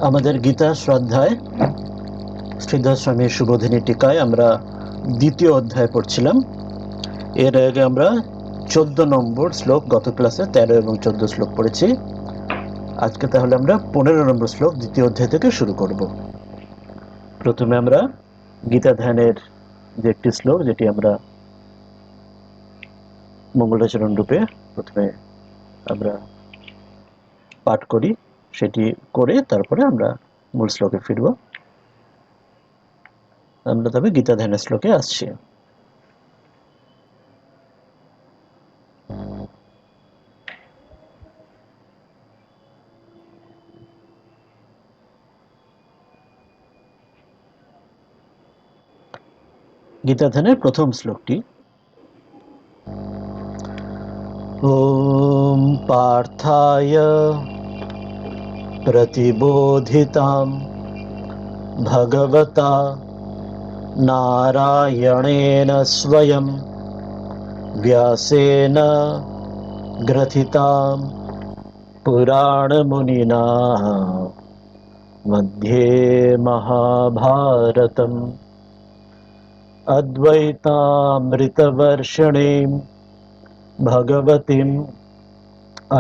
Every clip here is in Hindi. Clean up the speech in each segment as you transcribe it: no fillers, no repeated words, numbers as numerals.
আমাদের গীতা শ্রদ্ধায় শ্রীধর স্বামীর সুবোধিনী টিকায় আমরা দ্বিতীয় অধ্যায় পড়ছিলাম। এর আগে আমরা 14 নম্বর শ্লোক, গত ক্লাসে 13 এবং 14 শ্লোক পড়েছি। আজকে তাহলে আমরা 15 নম্বর শ্লোক দ্বিতীয় অধ্যায় থেকে শুরু করব। প্রথমে আমরা গীতা ধ্যানের যে একটি শ্লোক, যেটি আমরা মঙ্গলাচরণ রূপে প্রথমে আমরা পাঠ করি, সেটি করে তারপরে আমরা মূল শ্লোকে ফিরব। আমরা তবে গীতা ধ্যানের শ্লোকে আসছি। গীতা ধ্যানের প্রথম শ্লোকটি: ওম পার্থায় প্রতিবোধিতাম ভগবতা নারায়ণেন স্বয়ং ব্যাসেন গ্রথিতাম পুরাণমুনিনা মধ্যে মহাভারতম অদ্বৈতামৃতবর্ষিণীম ভগবতীম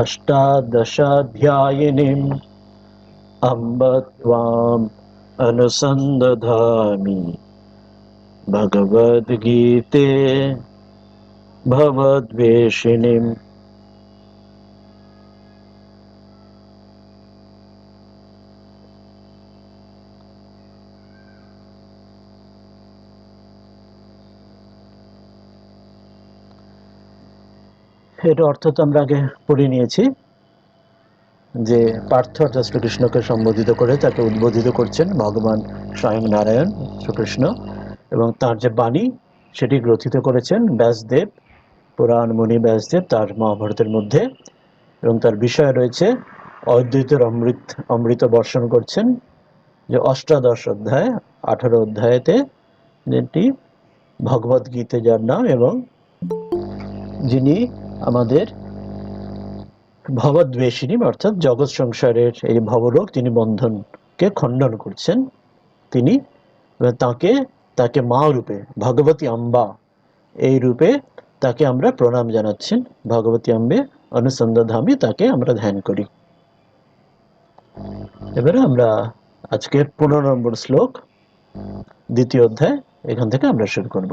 অষ্টাদশাধ্যায়িনীম अम्ब त्वाम् अनुसन्दधामि भगवद्गीते भवद्वेषिणीम्। এর অর্থ তো আমরা আগে পড়ে নিয়েছি, যে পার্থ অর্থাৎ শ্রীকৃষ্ণকে সম্বোধিত করে তাকে উদ্বোধিত করছেন ভগবান স্বয়ং নারায়ণ শ্রীকৃষ্ণ, এবং তার যে বাণী সেটি গ্রথিত করেছেন ব্যাসদেব, পুরাণ মুনি ব্যাসদেব তার মহাভারতের মধ্যে, এবং তার বিষয় রয়েছে অদ্বৈতের অমৃত বর্ষণ করছেন, যে অষ্টাদশ অধ্যায় 18 অধ্যায়েতে, যেটি ভগবদ গীতা যার নাম, এবং যিনি আমাদের ভবদ্বেষিনী অর্থাৎ জগৎ সংসারের এই ভবরোগ, তিনি বন্ধনকে খণ্ডন করছেন, তিনি তাকে মা রূপে ভগবতী আম্বা এই রূপে তাকে আমরা প্রণাম জানাচ্ছেন। ভগবতী আম্বে অনুসন্ধাধামী, তাকে আমরা ধ্যান করি। এবারে আমরা আজকের 15 নম্বর শ্লোক দ্বিতীয় অধ্যায়, এখান থেকে আমরা শুরু করব।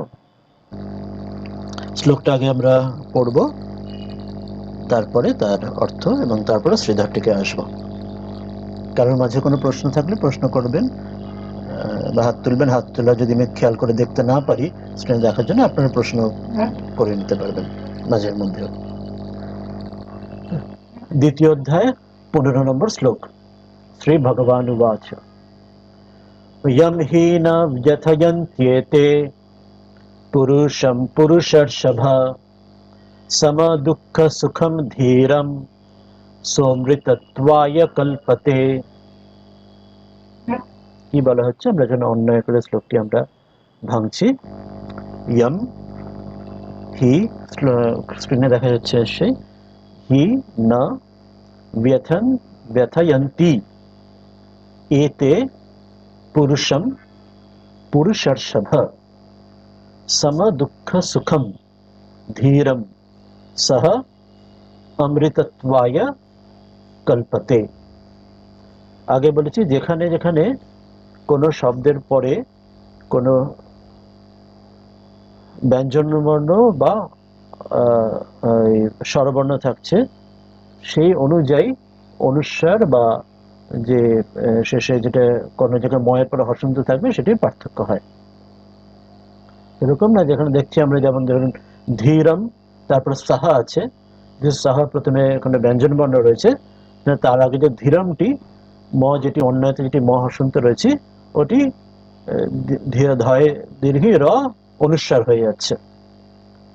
শ্লোকটা আগে আমরা পড়ব, তারপরে তার অর্থ, এবং তারপরে শ্রীধরটিকে আসব। কারোর মাঝে কোনো প্রশ্ন থাকলে প্রশ্ন করবেন বা হাত তুলবেন। হাত তোলা যদি আমি খেয়াল করে দেখতে না পারি স্ক্রিনে দেখার জন্য, আপনারা প্রশ্ন করে নিতে পারবেন মাঝের মধ্যে। দ্বিতীয় অধ্যায় 15 নম্বর শ্লোক। শ্রী ভগবান উবাচ यं हि न व्यथयन्त्येते पुरुषं पुरुषर्षभ समदुःखसुखं धीरं सोमृतत्वाय कल्पते। কি বলা হচ্ছে, আমরা যেন অন্যায় করে শ্লোকটি আমরা ভাঙছি। ইয়ম হি, স্ক্রিনে দেখা যাচ্ছে সেই হি না ব্যথয়ন্তি এতে পুরুষম পুরুষর্ষভ সমদুঃখ সুখম ধীরম সহ অমৃতত্বায় কল্পতে। আগে বলেছি, যেখানে যেখানে কোনো শব্দের পরে কোনো ব্যঞ্জনবর্ণ বা স্বরবর্ণ থাকছে, সেই অনুযায়ী অনুস্বার বা যে শেষে যেটা কোনো জায়গায় ময়ের পরে হসন্ত থাকবে, সেটির পার্থক্য হয়। এরকম না, যেখানে দেখছি আমরা, যেমন ধরুন ধীরম, তারপর সাহা আছে, যে সাহা প্রথমে এখানে ব্যঞ্জন বর্ণ রয়েছে, তার আগে যে ধীরমটি ম, যেটি অন্যতে যেটি ম হসন্ত রয়েছে, ওটি ধয় দীর্ঘি র অনুস্বার হয়ে যাচ্ছে,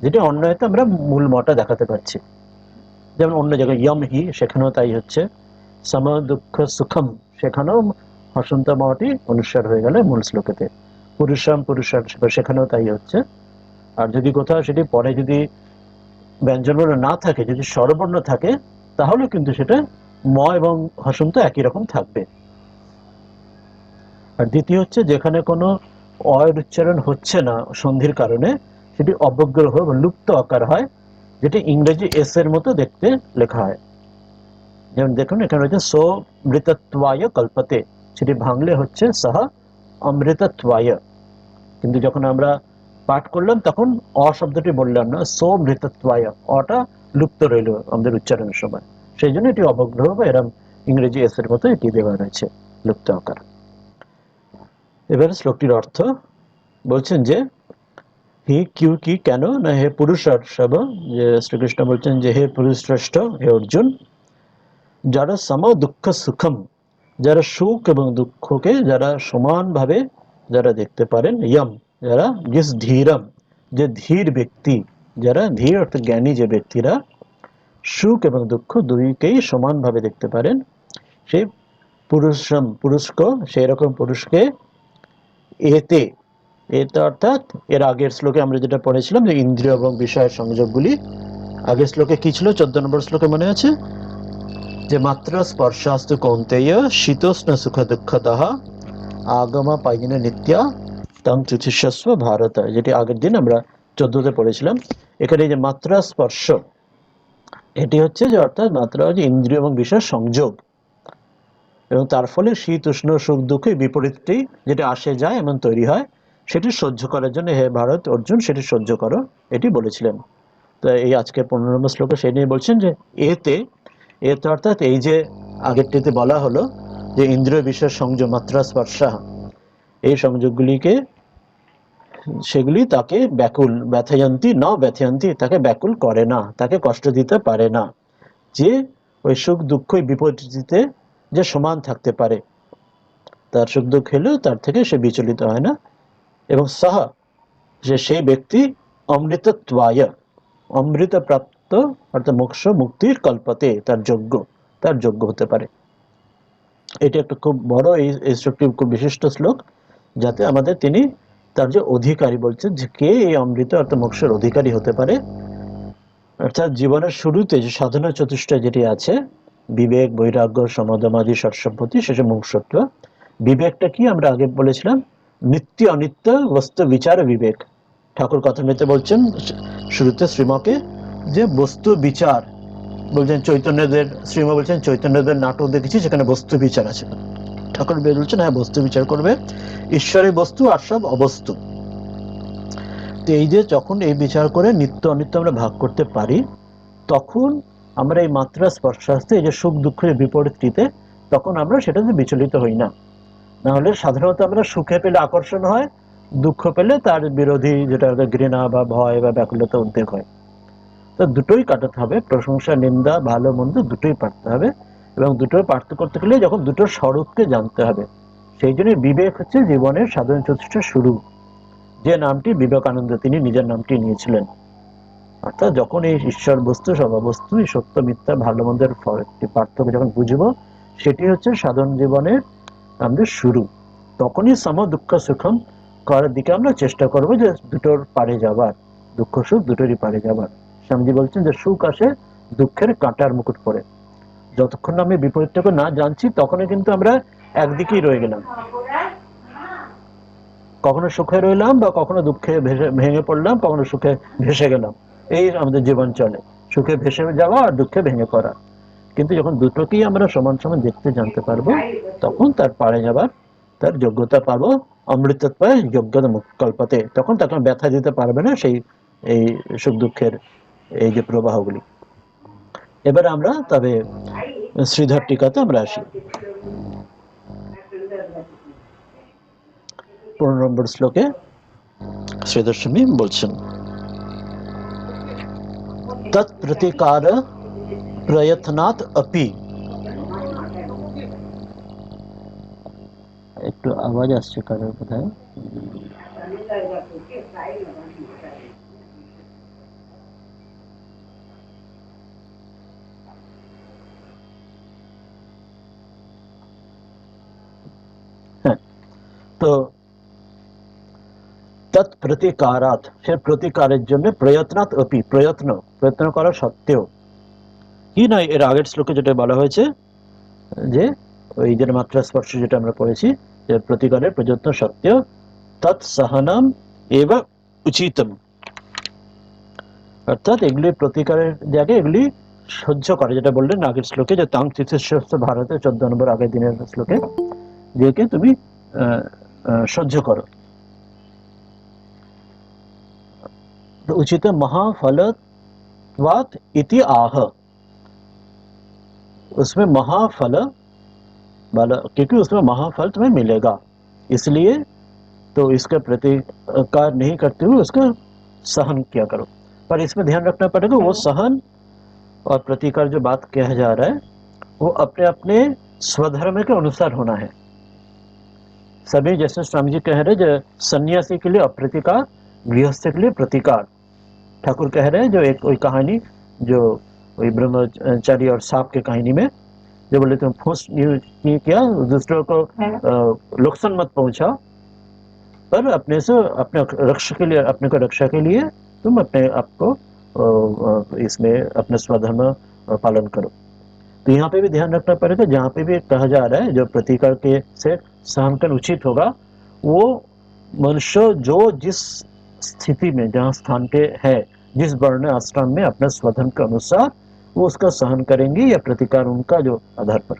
যেটি অন্যতে আমরা মূল মটা দেখাতে পাচ্ছি। যেমন অন্য জায়গায় ইয়ম হি, সেখানেও তাই হচ্ছে। সম দুঃখ সুখম, সেখানেও হসন্ত মটি অনুস্বার হয়ে গেলে মূল শ্লোকেতে। পুরুষম পুরুষার, সেখানেও তাই হচ্ছে। আর যদি কোথাও সেটি পরে যদি ব্যঞ্জনবর্ণ না থাকে, যদি স্বরবর্ণ থাকে, তাহলে কিন্তু সেটা ম এবং হসন্ত একই রকম থাকবে। আর দ্বিতীয় হচ্ছে যেখানে কোনো অয়ের উচ্চারণ হচ্ছে না সন্ধির কারণে, সেটি অবগ্রহ বা লুপ্ত আকার হয়, যেটি ইংরেজি এস এর মতো দেখতে লেখা হয়। যেমন দেখুন এখানে রয়েছে সো মৃতত্বায় কল্পতে, সেটি ভাঙলে হচ্ছে সহ অমৃতত্বায়। কিন্তু যখন আমরা পাঠ করলাম তখন অ শব্দটি বললাম না, সো মৃতত্বায়, অটা লুপ্ত রইল আমাদের উচ্চারণের সময়, সেই জন্য এটি অবগ্রহ বা এরম ইংরেজি এস এর মতো এটি দেওয়া রয়েছে, লুপ্ত আকার। এবারে শ্লোকটির অর্থ বলছেন যে হি কিউ কি কেন না হে পুরুষর্ষভ, যে শ্রীকৃষ্ণ বলছেন যে হে পুরুষ শ্রেষ্ঠ, হে অর্জুন, যারা সম দুঃখ সুখম, যারা সুখ এবং দুঃখকে যারা সমানভাবে যারা দেখতে পারেন, ইয়ম যারা, জিস ধীরম যে ধীর ব্যক্তি, যারা ধীর অর্থাৎ জ্ঞানী যে ব্যক্তিরা সুখ এবং দুঃখ দুইকেই সমানভাবে দেখতে পারেন, সেই পুরুষম পুরুষকে, সেই রকম পুরুষকে, এতে, এতে অর্থাৎ এর আগের শ্লোকে আমরা যেটা পড়েছিলাম যে ইন্দ্রিয় এবং বিষয়ের সংযোগগুলি, আগের শ্লোকে কি ছিল 14 নম্বর শ্লোকে মনে আছে যে মাত্র স্পর্শাস্তু কৌন্তেয় শীতোষ্ণ সুখ দুঃখতঃ আগম পাইন নিত্যা তং তিতিক্ষস্ব ভারত, যেটি আগের দিন আমরা 14তে পড়েছিলাম। এখানে এই যে মাত্রা স্পর্শ, এটি হচ্ছে যে অর্থাৎ মাত্রা হচ্ছে ইন্দ্রিয় এবং বিষয়ের সংযোগ, এবং তার ফলে শীত উষ্ণ সুখ দুঃখ এই বিপরীতটি যেটা আসে যায় এমন তৈরি হয়, সেটি সহ্য করার জন্য হে ভারত অর্জুন সেটি সহ্য করো, এটি বলেছিলেন। তো এই আজকের 15 নম্বর শ্লোকে সেই নিয়ে বলছেন যে এতে, এতে অর্থাৎ এই যে আগেরটিতে বলা হলো যে ইন্দ্রিয় বিষয়ের সংযোগ মাত্রা স্পর্শা, এই সংযোগগুলিকে, সেগুলি তাকে ব্যাকুল, ব্যথায়ন্তী ন ব্যথায়ন্তী, তাকে ব্যাকুল করে না, তাকে কষ্ট দিতে পারে না, যে ওই সুখ দুঃখ বিপরীতে যে সমান থাকতে পারে, তার সুখ দুঃখ হলেও তার থেকে সে বিচলিত হয় না, এবং সহ যে সেই ব্যক্তি অমৃতত্বায়, অমৃত প্রাপ্ত অর্থাৎ মোক্ষ মুক্তির কল্পতে তার যোগ্য, তার যোগ্য হতে পারে। এটি একটা খুব বড়, এই শ্লোকটি খুব বিশিষ্ট শ্লোক, যাতে আমাদের তিনি তার যে অধিকারী বলছেন যে কে এই অমৃত অর্থাৎ মোক্ষের অধিকারী হতে পারে। অর্থাৎ জীবনের শুরুতে যে সাধনা চতুষ্টয় যেটি আছে, বিবেক বৈরাগ্য সমদমাদি ষটসম্পত্তি, শেষে মুমুক্ষুত্ব। বিবেকটা কি আমরা আগে বলেছিলাম, নিত্য অনিত্য বস্তু বিচার বিবেক। ঠাকুর কথামৃতে বলছেন শুরুতে শ্রীমকে যে বস্তু বিচার, বলছেন চৈতন্যদেব, শ্রীম বলছেন চৈতন্যদেব নাটক দেখেছি সেখানে বস্তু বিচার আছে। ঠাকুর বলছেন হ্যাঁ বস্তু বিচার করবে, ঈশ্বরের বস্তু আর সব অবস্তু। তো এই যে যখন এই বিচার করে নিত্য অনিত্য আমরা ভাগ করতে পারি, তখন আমরা এই মাত্রা স্পর্শাস্তে এই যে সুখ দুঃখের বিপরীতটিতে, তখন আমরা সেটাতে বিচলিত হই না। না হলে সাধারণত আমরা সুখে পেলে আকর্ষণ হয়, দুঃখ পেলে তার বিরোধী যেটা ঘৃণা বা ভয় বা ব্যাকুলতা উদ্বেগ হয়। তো দুটোই কাটাতে হবে, প্রশংসা নিন্দা ভালো মন্দ দুটোই পারতে হবে, এবং দুটোই পার্থ করতে গেলে যখন দুটোর স্বরূপকে জানতে হবে। সেই জন্য বিবেক হচ্ছে জীবনের সাধারণ চতুষ্টের শুরু, যে নামটি বিবেকানন্দ তিনি নিজের নামটি নিয়েছিলেন। অর্থাৎ যখন এই ঈশ্বর বস্তু সর্ববস্তু, এই সত্য মিথ্যা ভালো মন্দের একটি পার্থক্য যখন বুঝবো, সেটি হচ্ছে সাধারণ জীবনের আমাদের শুরু। তখনই সম দুঃখ সুখম করার দিকে আমরা চেষ্টা করবো, যে দুটোর পারে যাবার, দুঃখ সুখ দুটোরই পারে যাবার। স্বামীজি বলছেন যে সুখ আসে দুঃখের কাঁটার মুকুট পরে, যতক্ষণ আমি বিপরীতটাকে না জানছি তখনই কিন্তু আমরা একদিকেই রয়ে গেলাম, কখনো সুখে রইলাম বা কখনো দুঃখে ভেঙে পড়লাম, কখনো সুখে ভেসে গেলাম। এই আমাদের জীবন চলে, সুখে ভেসে যাওয়া আর দুঃখে ভেঙে পড়া। কিন্তু যখন দুটোকেই আমরা সমান সমান দেখতে জানতে পারবো, তখন তার পারে যাবার তার যোগ্যতা পাবো, অমৃতত্ব যোগ্যতা কল্পতে, তখন তাকে ব্যথা দিতে পারবে না সেই এই সুখ দুঃখের এই যে প্রবাহগুলি। এবার আমরা তবে শ্রীধর টিকাতে আমরা আসি। 15 নম্বর শ্লোকে শ্রীধর স্বামী বলছেন তৎপ্রতিকার প্রয়ত্নাৎ अपि, একটু আওয়াজ আসছে কারোর কোথায়। হ্যাঁ, তো তৎপ্রতিকারাৎ সে প্রতিকারের জন্য, প্রয়ত্নাৎ अपि প্রয়ত্ন, প্রয়ত্ন করা সত্ত্বেও, কি নয় এর আগের শ্লোকে যেটা বলা হয়েছে যে ওই যে মাত্রা স্পর্শ যেটা আমরা পড়েছি, যে প্রতিকারের প্রযত্ন সত্য তৎসহনম এব উচিতম, অর্থাৎ এগুলি প্রতিকারের জায়গায় এগুলি সহ্য করে, যেটা বললেন আগের শ্লোকে, যে তাং তিথিস্য ভারতে 14 নম্বর আগের দিনের শ্লোকে, যেকে তুমি সহ্য করো। तो उचित महाफलत्वात् इति आह, उसमें महाफल वाला, क्योंकि उसमें महाफल तुम्हें मिलेगा, इसलिए तो इसका प्रतिकार नहीं करते हुए उसका सहन किया करो। पर इसमें ध्यान रखना पड़ेगा, वो सहन और प्रतिकार जो बात कहा जा रहा है वो अपने अपने स्वधर्म के अनुसार होना है। सभी जैसे स्वामी जी कह रहे हैं, जो सन्यासी के लिए अप्रतिकार, गृहस्थ के लिए प्रतिकार। ठाकुर कह रहे हैं जो एक कोई कहानी, जो वही ब्रह्मचारी और सांप की कहानी में, जो बोले तुम फूस नहीं किया, दूसरों को नुकसान मत पहुंचाओ, पर अपने से अपने रक्षा के लिए, अपने को रक्षा के लिए तुम अपने आप को इसमें अपने स्वधर्म पालन करो। तो यहाँ पे भी ध्यान रखना पड़ेगा, जहाँ पे भी कहा जा रहा है जो प्रतिकार के से सहन कर उचित होगा, वो मनुष्य जो जिस स्थिति में, जहाँ स्थान पे है, जिस वर्ण आश्रम में, अपने स्वधर्म के अनुसार वो उसका सहन करेंगे, या प्रतिकार उनका जो आधार पर,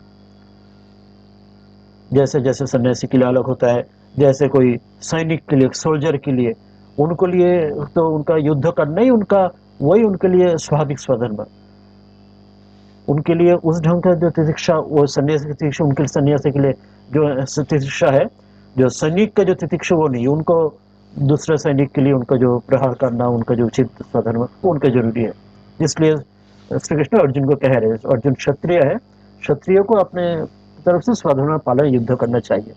जैसे जैसे सन्यासी के लिए अलग होता है, जैसे कोई सैनिक के लिए, सोल्जर के लिए, उनको लिए तो उनका युद्ध करना ही उनका, वही उनके लिए स्वाभाविक स्वधर्म, उनके लिए उस ढंग का जो तितिक्षा, वो सन्यासी की तितिक्षा, उनके सन्यासी के लिए जो तितिक्षा है, जो सैनिक का जो तितिक्षा वो नहीं, उनको दूसरे सैनिक के लिए उनका जो प्रहार करना, उनका जो उचित स्वधर्म, वो उनका जरूरी है। इसलिए श्री कृष्ण अर्जुन को कह रहे हैं, अर्जुन क्षत्रिय है, क्षत्रिय को अपने तरफ से स्वधर्म पालन, युद्ध करना चाहिए,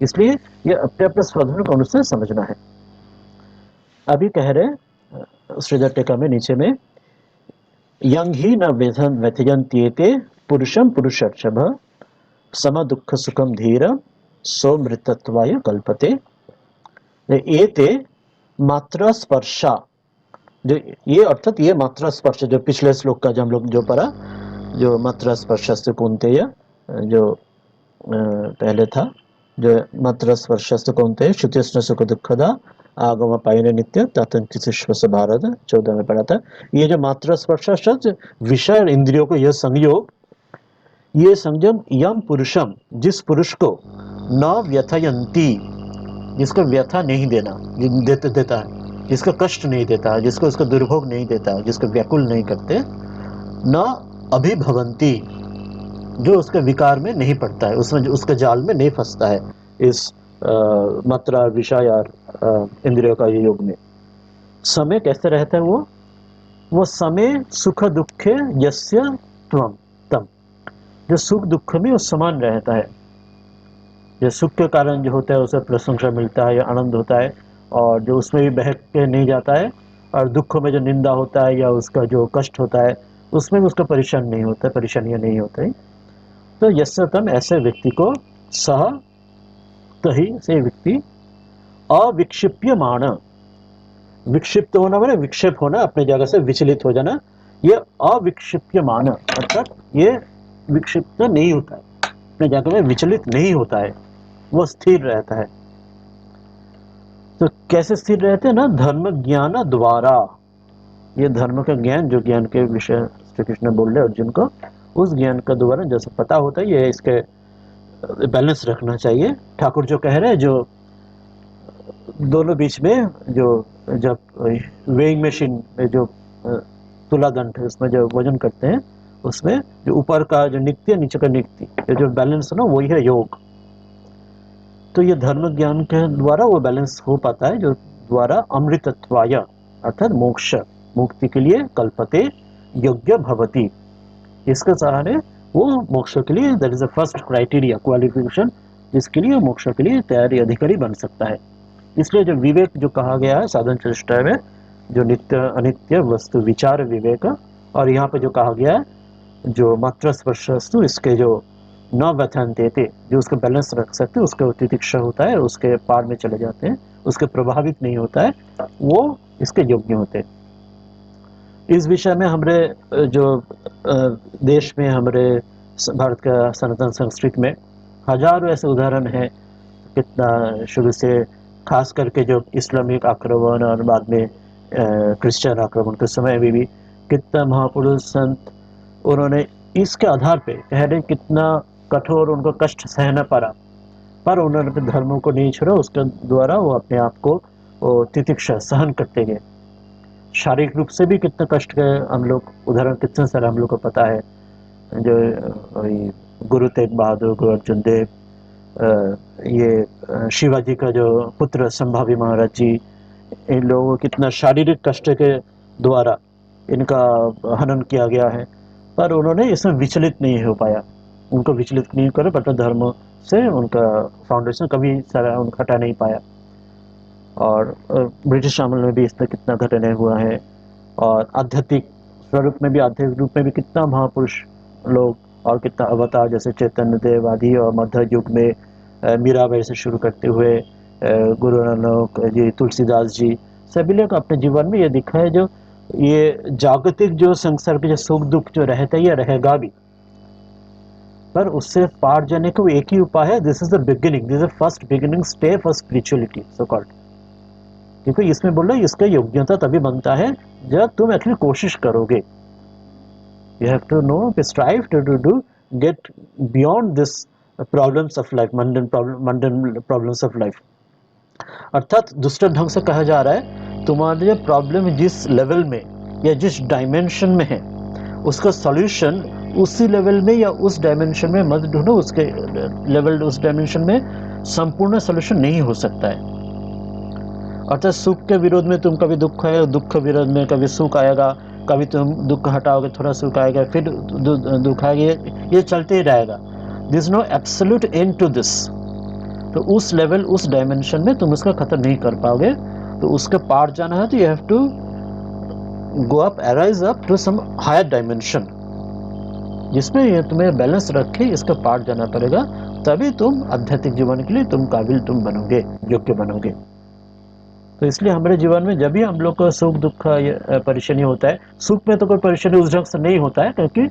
इसलिए ये अपने अपने स्वधर्म को अनुसार समझना है। अभी कह रहे श्रीधर टीका में नीचे में, यंग ही न व्यथयन्त्येते पुरुषम पुरुषर्षभ सम दुख सुखम धीर सौमृतत्वाय कल्पते। एते मात्रा स्पर्शा, जो ये अर्थात ये मात्रा स्पर्श, जो पिछले श्लोक का जो हम लोग जो पढ़ा, जो मात्रा स्पर्श से कौन्तेय, जो पहले था, जो मात्रा स्पर्श से कौन्तेय श्रुतिस्न सुख दुखदा आगम पायन नित्य तत्व भारत 14 में पढ़ा था। ये जो मात्रा स्पर्श शब्द, विषय इंद्रियों को यह संयोग, ये संयम यम पुरुषम, जिस पुरुष को न व्यथयंती, जिसको व्यथा नहीं देना, देता है, जिसको कष्ट नहीं देता, जिसको उसका दुर्भोग नहीं देता, जिसको व्याकुल नहीं करते, न अभिभवंती, जो उसके विकार में नहीं पड़ता है, उसमें उसके जाल में नहीं फंसता है, इस मात्रा विषय और इंद्रियों का योग में। समय कैसे रहता है वो समय सुख दुखे यस्य त्वम तम, जो सुख दुख में वो समान रहता है, जो सुख के कारण जो होता है उसे प्रशंसा मिलता है या आनंद होता है, और जो उसमें भी बहक के नहीं जाता है, और दुख में जो निंदा होता है या उसका जो कष्ट होता है उसमें भी उसका परेशान नहीं होता है, परेशानियां नहीं होता है। तो यस्य तम, ऐसे व्यक्ति को सह तही, से व्यक्ति अविक्षिप्यमाण, विक्षिप्त होना मैंने विक्षेप होना, अपने जगह से विचलित हो जाना, ये अविक्षिप्यमाण, अर्थात ये विक्षिप्त नहीं होता है, अपने जगह में विचलित नहीं होता है, वो स्थिर रहता है। तो कैसे स्थिर रहते हैं ना, धर्म ज्ञान द्वारा, ये धर्म का ज्ञान, जो ज्ञान के विषय श्री कृष्ण बोल रहे अर्जुन को, उस ज्ञान का द्वारा जैसे पता होता है, ये इसके बैलेंस रखना चाहिए। ठाकुर जो कह रहे हैं, जो दोनों बीच में जो, जब वेइंग मशीन में जो तुला दंड है उसमें जो वजन करते हैं, उसमें जो ऊपर का जो नित्य, नीचे का नित्य, ये जो बैलेंस है ना, वही है योग। तो ये धर्म ज्ञान के द्वारा वो बैलेंस हो पाता है, जो द्वारा अमृतत्वाय, अर्थात मोक्ष, मुक्ति के लिए कल्पते योग्य भवति, इसके सहारे वो मोक्ष के लिए, that is the first criteria, qualification, जिसके लिए मोक्ष के लिए तैयारी अधिकारी बन सकता है। इसलिए जो विवेक जो कहा गया है साधन चेष्टा में, जो नित्य अनित्य वस्तु विचार विवेक, और यहाँ पे जो कहा गया है जो मात्रा स्पर्शस्तु, इसके जो न व्यथन देते, जो उसका बैलेंस रख सकते, उसका तितिक्षा होता है, उसके पार में चले जाते हैं, उसके प्रभावित नहीं होता है, वो इसके योग्य होते हैं। इस विषय में हमारे जो देश में हमारे भारत का सनातन संस्कृति में हजारों ऐसे उदाहरण हैं। कितना शुरू से खास करके जो इस्लामिक आक्रमण और बाद में क्रिश्चियन आक्रमण के समय में भी कितना महापुरुष संत उन्होंने इसके आधार पे कह रहे कितना कठोर उनको कष्ट सहना पड़ा, पर उन्होंने अपने धर्मों को नहीं छोड़ा, उसके द्वारा वो अपने आप को तितिक्षा सहन करते गए। शारीरिक रूप से भी कितना कष्ट के हम लोग उदाहरण कितने सारे हम लोग को पता है। जो गुरु तेग बहादुर, गुरु अर्जुन देव, ये शिवाजी का जो पुत्र संभावी महाराज जी, इन लोगों को कितना शारीरिक कष्ट के द्वारा इनका हनन किया गया है, पर उन्होंने इसमें विचलित नहीं हो पाया। उनको विचलित नहीं करे, बट धर्म से उनका फाउंडेशन कभी सारा उनका हटा नहीं पाया। और ब्रिटिश अमल में भी इसमें कितना घटना हुआ है, और आध्यात्मिक स्वरूप में भी, आध्यात्मिक रूप में भी कितना महापुरुष लोग और कितना अवतार जैसे चैतन्य देव आदि, और मध्य युग में मीराबाई से शुरू करते हुए गुरु नानक जी, तुलसीदास जी, सभी लोग अपने जीवन में ये दिखा है जो ये जागतिक जो संसार के जो सुख दुख जो रहता है ये रहेगा भी, पर उससे पार जाने का एक ही उपाय है। This is the beginning, this is the first beginning step for spirituality so called. क्योंकि इसमें बोल रहे इसका योग्यता तभी बनता है जब तुम एक्चुअली कोशिश करोगे। You have to know, strive to get beyond this problems of life, mundane problems of life। अर्थात दूसरे ढंग से कहा जा रहा है तुम्हारे जो प्रॉब्लम जिस लेवल में या जिस डायमेंशन में है, उसका सॉल्यूशन उसी लेवल में या उस डायमेंशन में मत ढूंढो। उसके लेवल उस डायमेंशन में संपूर्ण सॉल्यूशन नहीं हो सकता है। अर्थात सुख के विरोध में तुम कभी दुख आएगा, दुख के विरोध में कभी सुख आएगा, कभी तुम दुख हटाओगे थोड़ा सुख आएगा, फिर दुख आएगा, ये चलते ही रहेगा। This is no absolute end to this. तो उस लेवल उस डायमेंशन में तुम उसका खत्म नहीं कर पाओगे। तो उसके पार जाना है तो you have to go up, arise up to some higher dimension, जिसमें ये तुम्हें बैलेंस रखे, इसका पार जाना पड़ेगा। तभी तुम आध्यात्मिक जीवन के लिए तुम काबिल तुम बनोगे, योग्य बनोगे। तो इसलिए हमारे जीवन में जब भी हम लोग को सुख दुख परेशानी होता है, सुख में तो कोई परेशानी उस ढंग से नहीं होता है, क्योंकि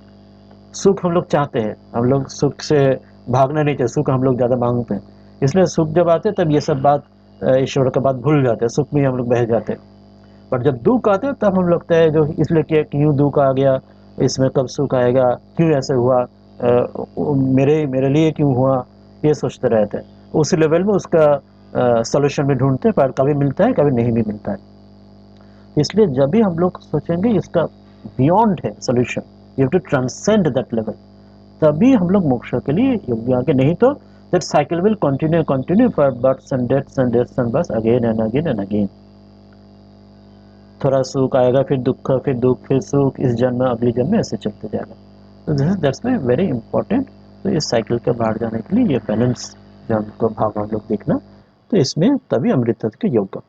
सुख हम लोग चाहते हैं, हम लोग सुख से भागना नहीं चाहते, सुख हम लोग ज़्यादा मांगते हैं। इसलिए सुख जब आते हैं तब ये सब बात ईश्वर का बात भूल जाते हैं, सुख में हम लोग बह जाते हैं। पर जब दुख आते हैं तब हम लगता है जो इसलिए कि क्यों दुख आ गया, इसमें कब सुख आएगा, क्यों ऐसे हुआ, मेरे लिए क्यों हुआ, ये सोचते रहते हैं। उसी लेवल में उसका सॉल्यूशन भी ढूंढते हैं, पर कभी मिलता है कभी नहीं भी मिलता है। इसलिए जब भी हम लोग सोचेंगे इसका बियॉन्ड है solution, you have to transcend that level, तभी हम लोग मोक्ष के लिए योग्य आगे। नहीं तो that cycle will continue for births and deaths and deaths and births again and again and again. थोड़ा सुख आएगा, फिर दुख, फिर दुख, फिर सुख, इस जन्म अगली जन्म में ऐसे चलते जाएगा। तो this is that's why very important. तो इस साइकिल के बाहर जाने के लिए ये बैलेंस जो हमको भाव हम लोग देखना, तो इसमें तभी अमृत के योग्य।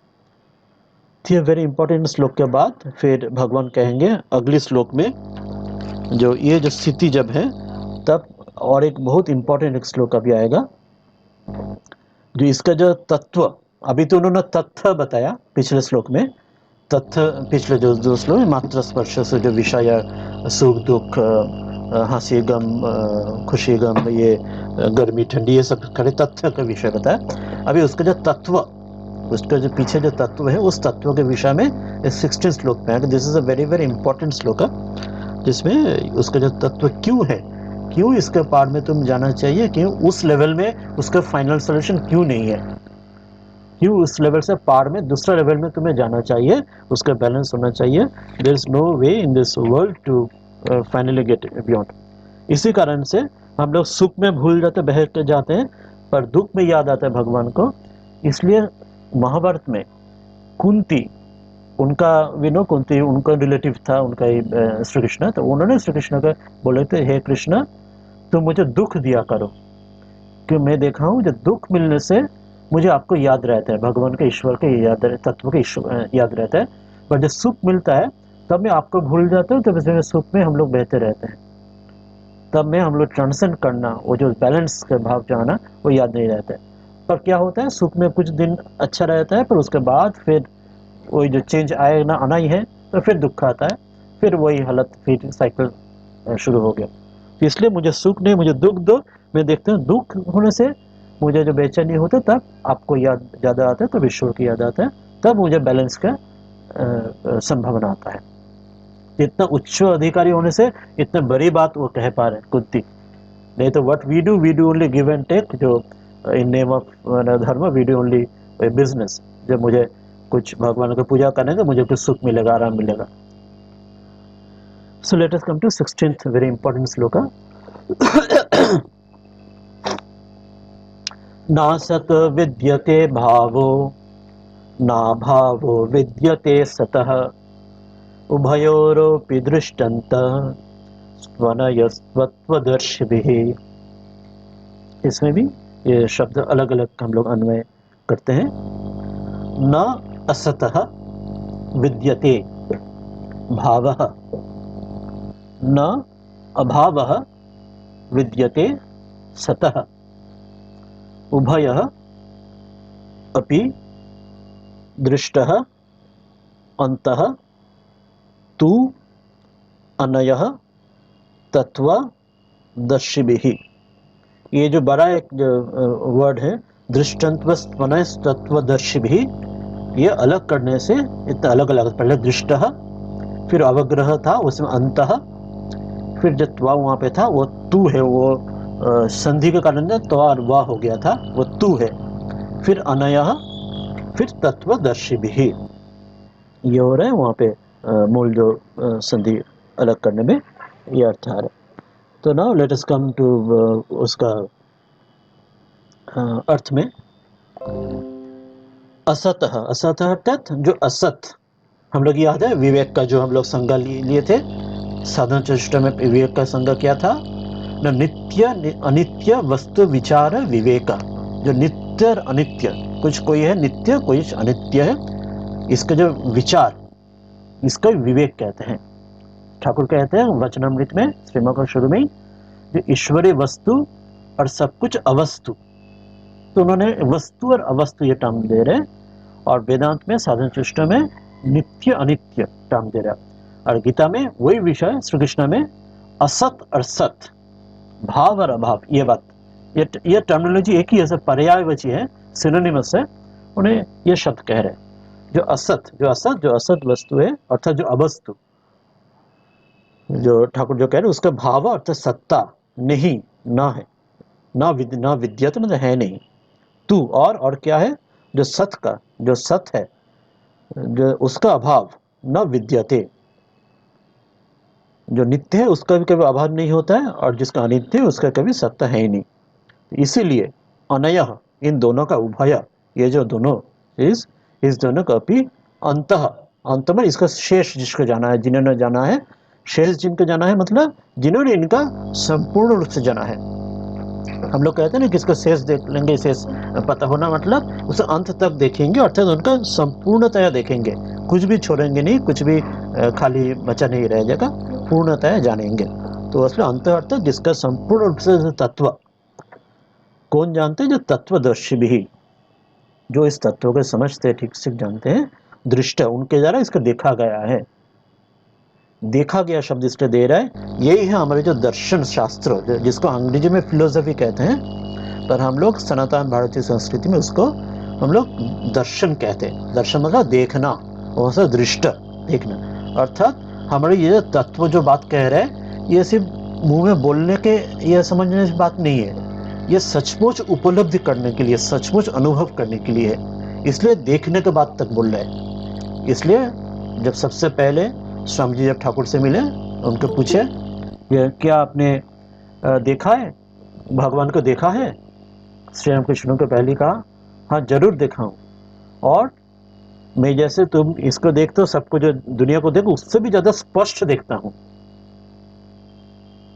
ये वेरी इंपॉर्टेंट श्लोक के बाद फिर भगवान कहेंगे अगले श्लोक में, जो ये जो स्थिति जब है तब और एक बहुत इंपॉर्टेंट एक श्लोक अभी आएगा, जो इसका जो तत्व, अभी तो उन्होंने तथ्य बताया पिछले श्लोक में, तथ्य पिछले जो दो श्लोक में मात्र स्पर्श से जो विषय सुख दुख हंसी गम खुशी गम, ये गर्मी ठंडी, ये सब खड़े तथ्य का विषय बताया। अभी उसका जो तत्व, उसका जो पीछे जो तत्व है, उस तत्व के विषय में 16 श्लोक में है। This is a very very important श्लोक है, जिसमें उसका जो तत्व क्यों है, क्यों इसके पार में तुम जाना चाहिए, क्यों उस लेवल में उसका फाइनल सोल्यूशन क्यों नहीं है, क्यों उस लेवल से पार में दूसरा लेवल में तुम्हें जाना चाहिए, उसका बैलेंस होना चाहिए। There is no way in this world to finally get beyond. इसी कारण से हम लोग सुख में भूल जाते, बह के जाते हैं, पर दुख में याद आता है भगवान को। इसलिए महाभारत में कुंती, उनका विनो कुंती उनका रिलेटिव था, उनका ही श्री कृष्ण, तो उन्होंने श्री कृष्ण को बोले थे, हे कृष्ण तुम मुझे दुख दिया करो, कि मैं देखा हूँ जो दुख मिलने से मुझे आपको याद रहता है, भगवान के ईश्वर के याद, तत्व के याद रहता है। पर जब सुख मिलता है तब मैं आपको भूल जाता हूँ, तब इसमें सुख में हम लोग बहते रहते हैं, तब में हम लोग ट्रांसेंड करना, वो जो बैलेंस का भाव जाना, वो याद नहीं रहता है। पर क्या होता है, सुख में कुछ दिन अच्छा रहता है, पर उसके बाद फिर वही जो चेंज आए ना आना ही है, तो फिर दुख आता है, फिर वही हालत, फिर साइकिल शुरू हो गया। इसलिए मुझे सुख नहीं, मुझे दुख दो। मैं देखता हूँ दुख होने से मुझे जो बेचैनी होता है, तब आपको याद ज़्यादा आता है, तब ईश्वर की याद आता है, तब मुझे बैलेंस का संभावना आता है। इतना उच्च अधिकारी होने से इतने बड़ी बात वो कह पा रहे हैं कुंती। नहीं तो what we do only give and take, जो in name of dharma we do only business. जब मुझे कुछ भगवान की पूजा करने का मुझे कुछ सुख मिलेगा, आराम मिलेगा। So let us come to 16th very important shloka. नासत विद्यते भावो ना भावो विद्यते सतः उभयोरपि दृष्टन्तः स्वनयस्त्वत्वदर्शिभिः। इसमें भी ये शब्द अलग अलग हम लोग अन्वय करते हैं। न असतः विद्यते भावः, न अभावः विद्यते सतः, उभयः अपि दृष्टः अन्तः तु अनयः तत्वदर्शिभिः। ये जो बड़ा एक वर्ड है दृष्टत्वदर्शिभिः, ये अलग करने से इतना अलग अलग, पहले दृष्टः, फिर अवग्रह था, उसमें अंतः, फिर जो त्वा वहाँ पे था वो तू है, वो संधि के कारण तो और वाह हो गया था, वो तू है, फिर अनयः, फिर तत्वदर्शिभिः। ये हो रहा है वहाँ पे मूल जो संधि अलग करने में ये अर्थ आ रहा है। तो now let us come to उसका अर्थ में। असतः, असतः अर्थात जो असत, हम लोग याद है विवेक का जो हम लोग संज्ञा लिए थे साधन चतुष्टय में, विवेक का संज्ञा क्या था न, नित्य अनित्य वस्तु विचार विवेक। जो नित्य और अनित्य, कुछ कोई है नित्य कोई अनित्य है, इसका जो विचार, इसका विवेक कहते हैं। ठाकुर कहते हैं वचनामृत में श्रीमद् का शुरू में, जो ईश्वरीय वस्तु और सब कुछ अवस्तु, तो उन्होंने वस्तु और अवस्तु ये टर्म दे रहे हैं, और वेदांत में साधन चतुष्टय में नित्य अनित्य टर्म दे रहा है, और गीता में वही विषय श्री कृष्ण में असत और सत, भाव और अभाव, ये बात, ये टर्मिनोलॉजी एक ही है, सब पर्यायवाची है, सिनोनिमस है, उन्हें ये शब्द कह रहे हैं। जो असत वस्तु है अर्थात जो अवस्तु, जो ठाकुर जो कह रहे हैं उसका भाव अर्थात सत्ता नहीं, ना है, ना विद्या तो मतलब है नहीं, तू और क्या है, जो सत का, जो सत है, जो उसका अभाव, न विद्यते, जो नित्य है उसका भी कभी अभाव नहीं होता है, और जिसका अनित्य है उसका कभी सत्ता है ही नहीं। इसीलिए अनयः, इन दोनों का उभय, ये जो दोनों इस दोनों का भी अंतः, अंत में इसका शेष जिसको जाना है, जिन्होंने जाना है, शेष जिनको जाना है मतलब जिन्होंने इनका संपूर्ण रूप से जाना है। हम लोग कहते हैं ना किसको शेष देख लेंगे, शेष पता होना मतलब उसे अंत तक देखेंगे, अर्थात उनका संपूर्णतया देखेंगे, कुछ भी छोड़ेंगे नहीं, कुछ भी खाली बचा नहीं रह जाएगा, पूर्णतया जानेंगे। तो असली अंत अर्थात जिसका संपूर्ण रूप से तत्व, कौन जानते हैं, जो तत्वदर्शी भी, जो इस तत्व को समझते हैं, ठीक से जानते हैं, दृष्ट, उनके द्वारा इसको देखा गया है। देखा गया शब्द इसलिए दे रहा है, यही है हमारे जो दर्शन शास्त्र, जिसको अंग्रेजी में फिलोसफी कहते हैं, पर हम लोग सनातन भारतीय संस्कृति में उसको हम लोग दर्शन कहते हैं। दर्शन मतलब देखना, और दृष्ट देखना, अर्थात हमारे ये तत्व जो बात कह रहे हैं, ये सिर्फ मुंह में बोलने के, ये समझने की बात नहीं है, ये सचमुच उपलब्धि करने के लिए, सचमुच अनुभव करने के लिए है, इसलिए देखने के बाद तक बोल रहे हैं। इसलिए जब सबसे पहले स्वामी जी जब ठाकुर से मिले, उनको पूछे ये क्या आपने देखा है, भगवान को देखा है? श्री राम कृष्ण को पहले कहा हाँ जरूर देखा हूँ, और मैं जैसे तुम इसको देखते हो, सबको जो दुनिया को देखो उससे भी ज्यादा स्पष्ट देखता हूँ।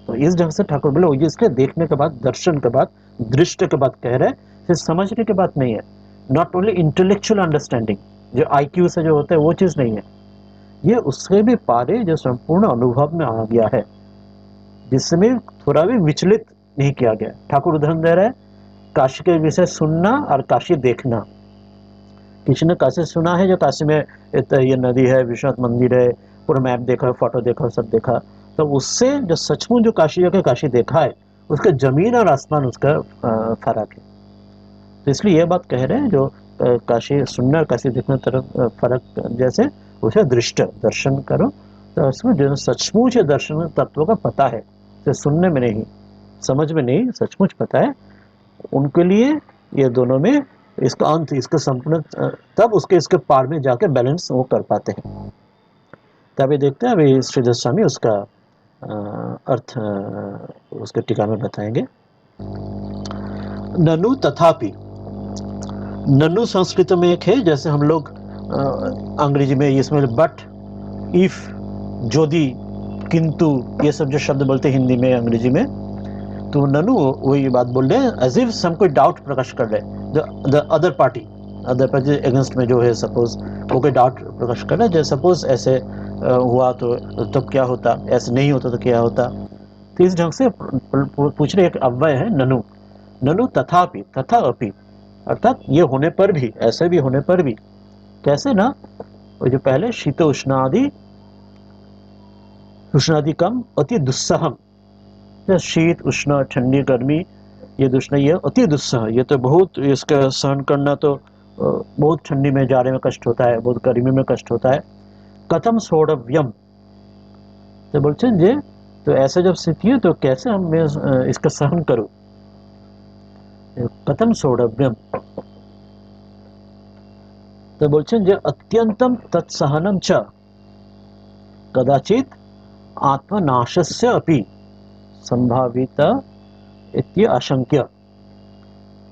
तो इस ढंग से ठाकुर बोले, इसके देखने के बाद, दर्शन के बाद, दृष्टि के बाद कह रहे हैं, फिर समझने की बात नहीं है, नॉट ओनली इंटेलेक्चुअल अंडरस्टैंडिंग, जो IQ से जो होता है वो चीज नहीं है, ये उससे भी पारे जो संपूर्ण अनुभव में आ गया है, जिसमें थोड़ा भी विचलित नहीं किया गया। ठाकुर उदाहरण दे रहे हैं, काशी के विषय सुनना और काशी देखना। किसी ने काशी सुना है, जो काशी में ये नदी है, विश्वनाथ मंदिर है, पूरा मैप देखा, फोटो देखा, सब देखा, तो उससे जो सचमुच जो काशी जाके काशी देखा है, उसका जमीन और आसमान उसका फर्क है। तो इसलिए ये बात कह रहे हैं जो काशी सुनना और काशी देखने तरफ फर्क जैसे उसे दृष्ट दर्शन करो, तो उसमें जो सचमुच दर्शन तत्व का पता है, तो सुनने में नहीं, समझ में नहीं, सचमुच पता है, उनके लिए ये दोनों में इसका अंत, इसका संपूर्ण तब उसके इसके पार में जाके बैलेंस वो कर पाते हैं। तभी देखते हैं अभी श्रीधर स्वामी उसका अर्थ उसके टीका में बताएंगे। ननु तथापि, ननु संस्कृत में एक है, जैसे हम लोग अंग्रेजी में इसमें बट, इफ, जोदी, किंतु, ये सब जो शब्द बोलते हैं हिंदी में अंग्रेजी में, तो ननु वही बात बोल रहे हैं एज इफ सम कोई डाउट प्रकाश कर रहे हैं, द अदर पार्टी अगेंस्ट में जो है, सपोज वो कोई डाउट प्रकाश कर रहा है, जैसे सपोज ऐसे हुआ तो तब क्या होता, ऐसे नहीं होता तो क्या होता, तो इस ढंग से पूछ रहे, एक अव्यय है ननु, ननु तथापि, तथा अपि, अर्थात ये होने पर भी, ऐसे भी होने पर भी, कैसे ना, वो जो पहले शीत उष्णादि, उष्णादि कम अति दुस्सहम, शीत उष्ण ठंडी गर्मी, ये दुष्ण, ये अति दुस्सह, ये तो बहुत, इसका सहन करना तो बहुत ठंडी में जाड़े में कष्ट होता है, बहुत गर्मी में कष्ट होता है। कथम सोढ़व्यम, तो बोलते हैं जे, तो ऐसे जब स्थिति है तो कैसे हम इसका सहन करूं, कथम सोढ़व्यम, तो बोलते हैं जे अत्यंतम तत्सहनम च कदाचित आत्मनाशस्य अपि संभावित इति आशंक्य,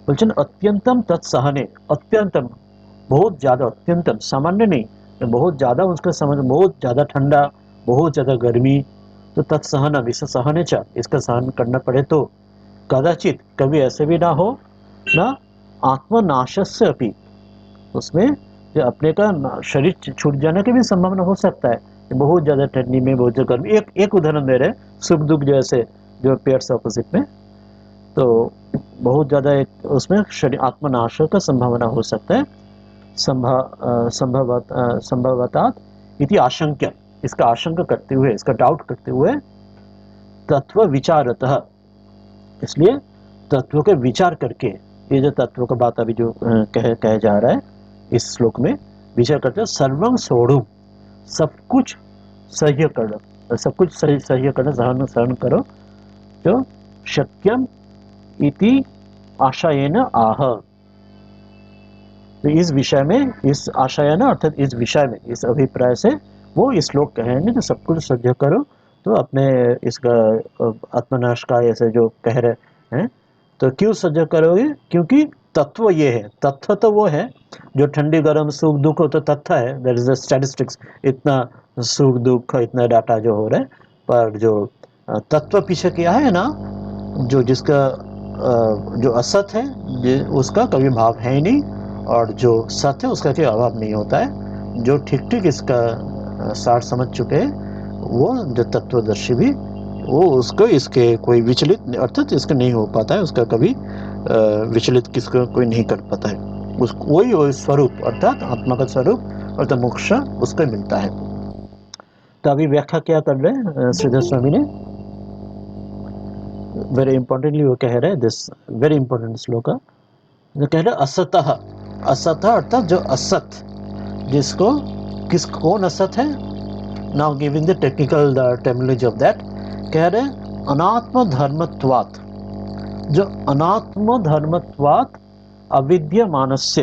बोलते अत्यंतम तत्सहने, अत्यंतम बहुत ज्यादा, अत्यंतम सामान्य नहीं, बहुत ज्यादा उसका समझ, बहुत ज्यादा ठंडा, बहुत ज्यादा गर्मी, तो तत्सहन, इसे सहने चा, इसका सहन करना पड़े तो, कदाचित कभी ऐसे भी ना हो, ना आत्मनाशस्य अपि, उसमें जो अपने का शरीर छूट जाने की भी संभावना हो सकता है, बहुत ज्यादा ठंडी में, बहुत ज्यादा गर्मी। एक उदाहरण दे रहे हैं, सुख दुख जैसे जो पेयर्स ऑपोजिट में, तो बहुत ज्यादा उसमें शरीर आत्मनाश का संभावना हो सकता है, संभवतात इति आशंक्य, इसका आशंका करते हुए, इसका डाउट करते हुए, तत्व विचारतः, इसलिए तत्व के विचार करके, ये जो तत्व का बात अभी जो कहे जा रहा है इस श्लोक में, विचार करते हैं, सर्वं सोढ़ुम, सब कुछ सह्य करो, सब कुछ सह्य करो, सहन करो, जो शक्यम इति आशयेन आह, तो इस विषय में, इस आशयन अर्थात इस विषय में, इस अभिप्राय से वो इस श्लोक कहेंगे, तो सब कुछ सह्य करो, तो अपने इसका आत्मनाश का ऐसे जो कह रहे हैं, तो क्यों सह्य करोगे, क्योंकि तत्व ये है, तथ्य तो वो है जो ठंडी गर्म सुख दुख हो, तो तथ्य है, दैट इज द स्टैटिस्टिक्स, इतना सुख दुख, इतना डाटा जो हो रहा है, पर जो तत्व पीछे क्या है ना, जो जिसका जो असत है उसका कभी भाव है ही नहीं, और जो सत्य है उसका कोई अभाव नहीं होता है, जो ठीक ठीक इसका सार समझ चुके हैं, वो जो तत्वदर्शी भी, वो उसको इसके कोई विचलित, अर्थात इसका नहीं हो पाता है, उसका कभी विचलित किसको कोई नहीं कर पाता है, उसको वही स्वरूप, अर्थात आत्मा का स्वरूप अर्थात मोक्ष उसको मिलता है। तो अभी व्याख्या क्या कर रहे हैं श्रीधर स्वामी ने, वेरी इंपॉर्टेंटली वो कह रहे हैं, दिस वेरी इंपॉर्टेंट श्लोक, जो कह रहे हैं असतः, असतः अर्थात जो असत, जिसको कौन असत है, now giving the technical terminology of that, कह रहे हैं अनात्म धर्मत्वात्, जो अनात्म धर्मत्वात् अविद्यमानस्य,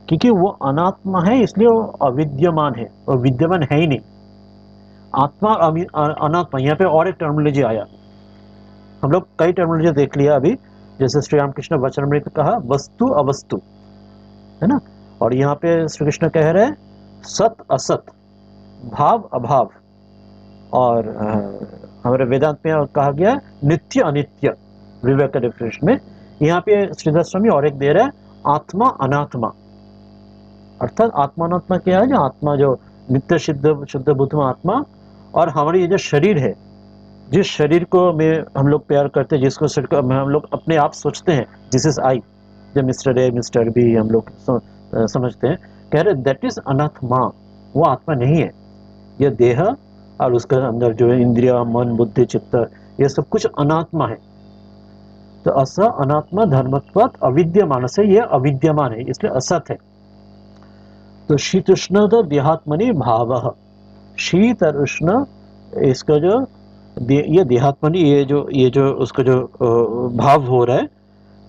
क्योंकि वो अनात्मा है इसलिए वो अविद्यमान है, वो विद्यमान है ही नहीं, आत्मा अनात्मा, यहाँ पे और एक टर्मिनोलॉजी आया, हम लोग कई टर्मिनोलॉजी देख लिया अभी, जैसे श्री रामकृष्ण वचनामृत कहा वस्तु अवस्तु, है ना, और यहाँ पे श्री कृष्ण कह रहे हैं सत असत, भाव अभाव, और हमारे वेदांत में कहा गया नित्य अनित्य, विवेक डेफिनेशन में, यहाँ पे श्रीधर स्वामी और एक दे रहे हैं आत्मा अनात्मा, अर्थात आत्मा अनात्मा क्या है, जो आत्मा जो नित्य शुद्ध बुद्ध आत्मा, और हमारी ये जो शरीर है, जिस शरीर को में हम लोग प्यार करते हैं, जिसको शरीर को हम लोग अपने आप सोचते हैं दिस इज आई, जो मिस्टर ए मिस्टर बी हम लोग समझते हैं, कह रहे दैट इज अनात्मा, वो आत्मा नहीं है, यह देह और उसके अंदर जो है इंद्रिया, मन, बुद्धि, चित्त, ये सब कुछ अनात्मा है। तो अस अनात्मा धर्मत्वात् अविद्यमान से ये अविद्यमान है, इसलिए असत है। तो शीत उष्ण तो देहात्मनि भाव, शीत और उष्ण इसका जो ये देहात्मनि, ये जो उसका जो भाव हो रहा है,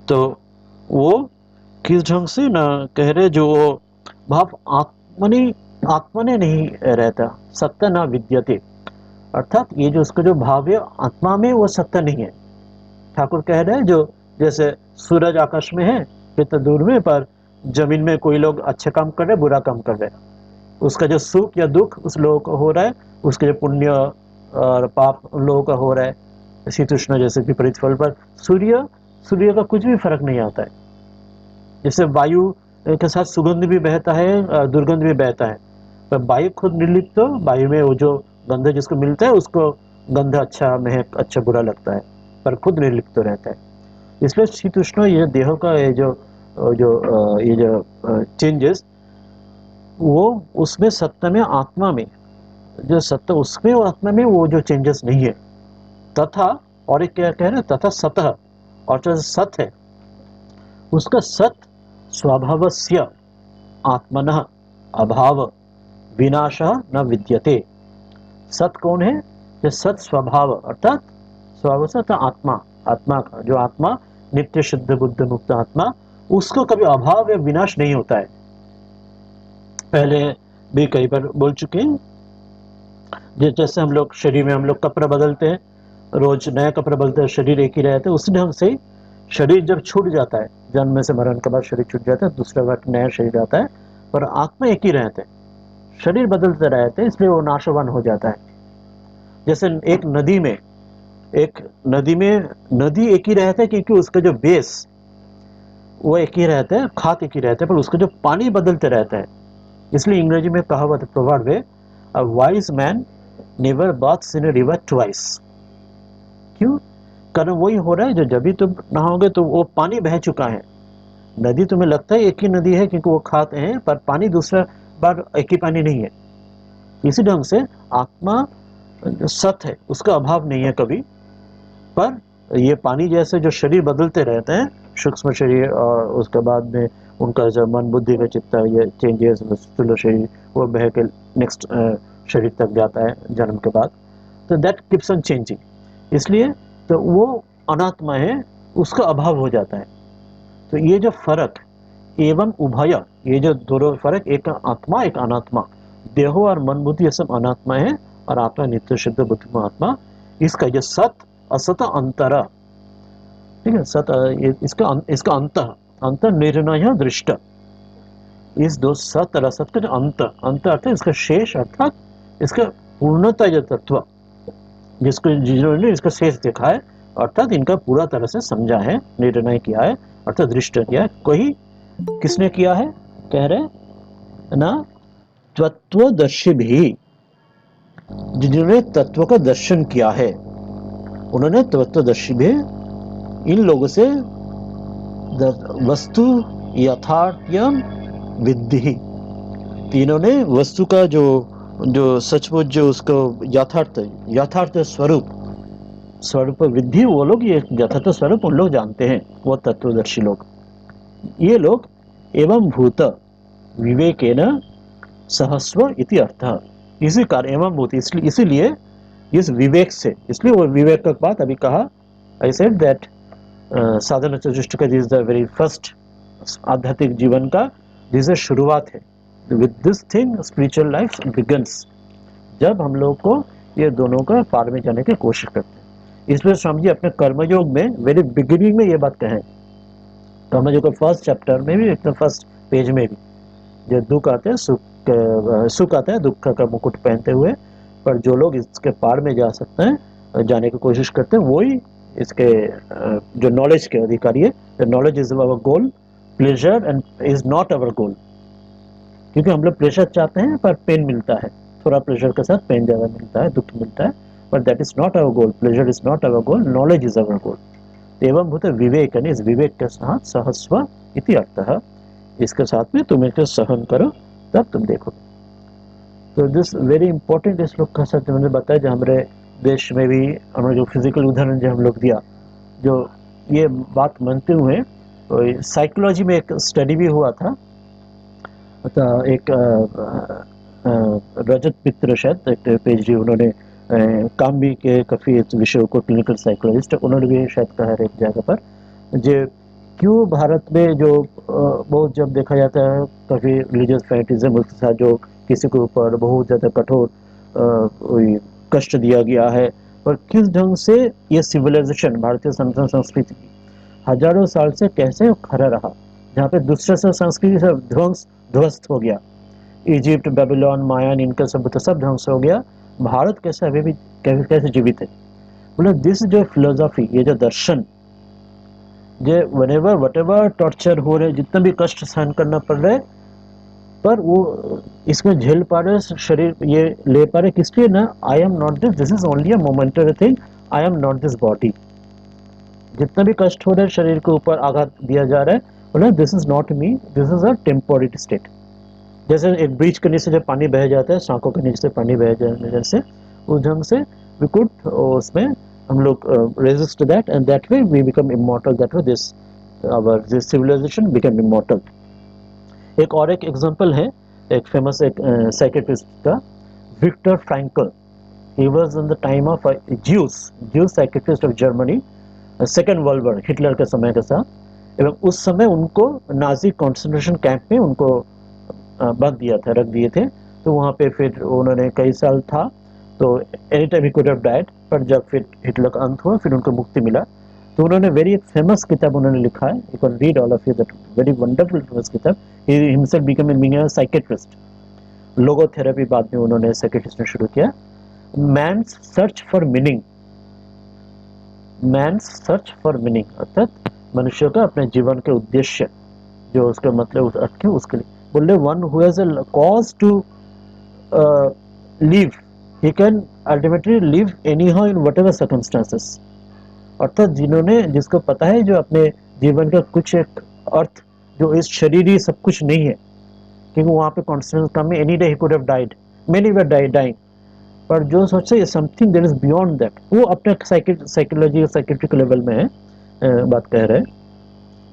तो वो किस ढंग से ना कह रहे, जो भाव आत्मनि आत्मने नहीं रहता, सत्य ना विद्यते, अर्थात ये जो उसका जो भाव है आत्मा में, वो सत्य नहीं है। ठाकुर कह रहे हैं जो जैसे सूरज आकाश में है कितना दूर में, पर जमीन में कोई लोग अच्छे काम कर रहे, बुरा काम कर रहे, उसका जो सुख या दुख उस लोगों को हो रहा है, उसके जो पुण्य और पाप उन लोगों का हो रहा है। शीतोष्ण जैसे विपरीत फल पर सूर्य का कुछ भी फर्क नहीं आता है। जैसे वायु के साथ सुगंध भी बहता है, दुर्गंध भी बहता है, पर वायु खुद निर्लिप्त, तो वायु में वो जो गंध जिसको मिलता है उसको गंध अच्छा, महक अच्छा, बुरा लगता है, पर खुद निर्लिप्त रहता है। इसलिए शीतोष्ण ये देह का ये जो चेंजेस, वो उसमें सत्य में, आत्मा में जो सत्य, उसमें और आत्मा में वो जो चेंजेस नहीं है। तथा, और एक क्या कह रहे हैं, तथा सतः, और जो सत है उसका सत स्वभावस्य आत्मनः अभाव विनाशः न विद्यते। सत कौन है? जो सत स्वभाव, अर्थात स्वभाव से आत्मा, आत्मा का जो आत्मा नित्य शुद्ध बुद्ध मुक्त आत्मा, उसको कभी अभाव या विनाश नहीं होता है। पहले भी कई बार बोल चुके हैं, जैसे हम लोग शरीर में हम लोग कपड़ा बदलते हैं, रोज नया कपड़ा बदलते हैं, शरीर एक ही रहता है, उसी ढंग से शरीर जब छूट जाता है, जन्म से मरण के बाद शरीर छूट जाता है, दूसरा बार नया शरीर आता है, पर आत्मा एक ही रहते हैं, शरीर बदलते रहते हैं, इसलिए वो नाशवान हो जाता है। जैसे एक नदी एक ही रहता है, क्योंकि उसका जो बेस वो एक ही रहता है, खात एक ही रहता है, पर उसका जो पानी बदलते रहता है। इसलिए अंग्रेजी में कहावत प्रोवर्ब है, a wise man never baths in a river twice. क्यों? कारण वही हो रहा है, जो जब भी तुम नहाओगे तो वो पानी बह चुका है। नदी तुम्हें लगता है एक ही नदी है क्योंकि वो खाते हैं, पर पानी दूसरा बार एक ही पानी नहीं है। इसी ढंग से आत्मा सत है, उसका अभाव नहीं है कभी, पर ये पानी जैसे जो शरीर बदलते रहते हैं, सूक्ष्म शरीर और उसके बाद में उनका जो मन बुद्धि का चित्त, ये चेंजेस, स्थूल शरीर वो बह के नेक्स्ट शरीर तक जाता है जन्म के बाद, तो दैट कीप्स ऑन चेंजिंग। इसलिए तो वो अनात्मा है, उसका अभाव हो जाता है। तो ये जो फर्क एवं उभय, ये जो दोनों फर्क, एक आत्मा एक अनात्मा, देहो और मन बुद्धि ये सब अनात्मा है, और आत्मा नित्य शुद्ध बुद्धिमान आत्मा, इसका जो सत असत अंतर, ठीक है, सत इसका अंत निर्णय दृष्ट, इस दो सत और असत का जो अंत अर्थात इसका शेष, अर्थात इसका पूर्णता जो तत्व जिसको जिन्होंने इसका शेष देखा है, अर्थात इनका पूरा तरह से समझा है, निर्णय किया है, अर्थात दृष्ट किया है। कोई किसने किया है? कह रहे ना, तत्वदर्शी भी, जिन्होंने तत्व का दर्शन किया है, उन्होंने तत्वदर्शी भी, इन लोगों से वस्तु यथार्थ्यम विद्धि, तीनों ने वस्तु का जो जो सचमुच जो उसको यथार्थ स्वरूप विद्धि, वो लोग ये यथार्थ स्वरूप उन लोग जानते हैं, वो तत्वदर्शी लोग। ये लोग एवं भूत विवेकेन सहस्व इति अर्थ, इसी कारण एवं भूत, इसीलिए इस विवेक से, इसलिए वो विवेक का बात अभी कहा। आई सेड दैट साधना चतुष्टय का दिस द वेरी फर्स्ट आध्यात्मिक जीवन का दिस शुरुआत है। With this thing spiritual life begins, जब हम लोग को ये दोनों का पार में जाने की कोशिश करते हैं। इसलिए स्वामी जी अपने कर्मयोग में वेरी बिगिनिंग में ये बात कहें, कर्मयोग का फर्स्ट चैप्टर में भी, एकदम फर्स्ट पेज में भी, जो दुख आते हैं, सुख आता है दुख का मुकुट पहनते हुए, पर जो लोग इसके पार में जा सकते हैं, जाने की कोशिश करते हैं, वही इसके जो नॉलेज के अधिकारी है। Knowledge is our goal, pleasure and is not our goal, क्योंकि हम लोग प्लेजर चाहते हैं पर पेन मिलता है, थोड़ा प्लेजर के साथ पेन ज्यादा मिलता है, दुख मिलता है, पर that is not our goal, pleasure is not our goal, knowledge is our goal. एवं भूत विवेक, इस विवेक के साथ सहस्व इति अर्थ, इसके साथ में तुम एक सहन करो, तब तुम देखो। तो दिस वेरी इंपॉर्टेंट श्लोक का साथ मैंने बताया जो हमारे देश में भी हमारे जो फिजिकल उदाहरण जो हम लोग दिया, जो ये बात मानते हुए तो साइकोलॉजी में एक स्टडी भी हुआ था। एक रजत मित्र शायद एक पीएचडी उन्होंने काम भी किए काफ़ी इस विषयों को, क्लिनिकल साइकोलॉजिस्ट, उन्होंने भी शायद कहा है एक जगह पर जो क्यों भारत में जो बहुत जब देखा जाता है काफ़ी रिलीजियस फैनेटिज्म उसके साथ जो किसी के ऊपर बहुत ज़्यादा कठोर कष्ट दिया गया है, पर किस ढंग से ये सिविलाइजेशन भारतीय सनातन संस्कृति की हजारों साल से कैसे खड़ा रहा, जहाँ पे दूसरे से संस्कृति सब ध्वस्त हो गया, इजिप्ट, बेबीलोन, मायन, इनका सभ्यता सब ध्वंस हो गया, भारत कैसे अभी भी कैसे जीवित है। मतलब दिस जो फिलोसॉफी, ये जो दर्शन, जो व्हेनेवर व्हाटएवर टॉर्चर हो रहे, जितना भी कष्ट सहन करना पड़ रहा है, पर वो इसमें झेल पा रहे, शरीर ये ले पा रहे, किस लिए ना, I am not this is only a momentary thing, I am not this body. जितना भी कष्ट हो रहा है, शरीर के ऊपर आघात दिया जा रहा है, बोला this is not me, this is a temporary state. जैसे एक ब्रिज के नीचे जब पानी बह जाता है, सांकों के नीचे से पानी बह जाने जैसे, उस ढंग से वी कुड उसमें हम लोग resist that and that way we become immortal, that way this our this civilization become immortal. एक और एक एग्जांपल है, एक फेमस एक साइकेट्रिस्ट का, Victor Frankl. He was in the time of Jews psychiatrist of Germany, second world war, Hitler के समय के साथ, एवं उस समय उनको नाजी कॉन्सेंट्रेशन कैंप में उनको बंद दिया था, रख दिए थे। तो वहाँ पे फिर उन्होंने कई साल था, तो any time he could have died, पर जब फिर हिटलर का अंत हुआ, फिर उनको मुक्ति मिला। तो उन्होंने वेरी एक फेमस किताब उन्होंने लिखा है, you can read all of you that very wonderful famous किताब। He himself become a psychiatrist, logotherapy बाद में उन्होंने साइकेट्रिस्ट ने शुरू किया। Man's search for meaning, man's search for meaning, अर्थात मनुष्य का अपने जीवन के उद्देश्य, जो उसका मतलब उस अर्थ के उसके लिए बोले, one who has a cause to live, he can ultimately live anyhow in whatever circumstances. अर्थात जिन्होंने, जिसको पता है जो अपने जीवन का कुछ एक अर्थ, जो इस शरीर ही सब कुछ नहीं है, क्योंकि वहाँ पे कॉन्स्टेंस कम है, any day he could have died, many were dying, पर जो सोचते हैं something there is beyond that, वो अपने साइकोलॉजी साइकेट्रिक लेवल में है, बात कह रहे हैं,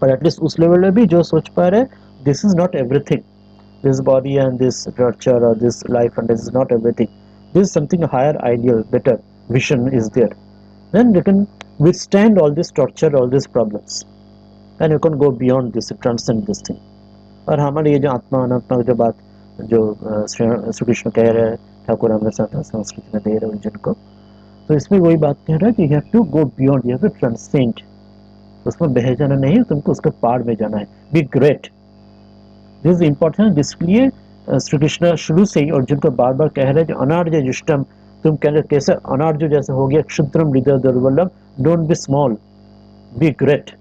पर एटलीस्ट उस लेवल में भी जो सोच पा रहे, this is not everything, this body and this torture or this life and this is not everything, this is something higher, ideal, better vision is there, then you can withstand all this torture, all these problems, and you can go beyond this, transcend this thing। और हमारे ये जो आत्मा अनात्मा की जो बात, जो श्री कृष्ण कह रहे हैं, ठाकुर हमारे साथ संस्कृति में दे रहे हैं जिनको, तो इसमें वही बात कह रहा है कि you have to go beyond, you have to transcend, उसमें बह जाना नहीं है, तुमको उसके पार में जाना है, be great. This is important, जिसलिए श्री कृष्ण शुरू से ही अर्जुन को बार बार कह रहे हैं, जो अनार्य जुष्टम, तुम कह रहे कैसे अनार्य जैसे हो गया, क्षुद्रम हृदय दुर्बलम, don't be small, be great,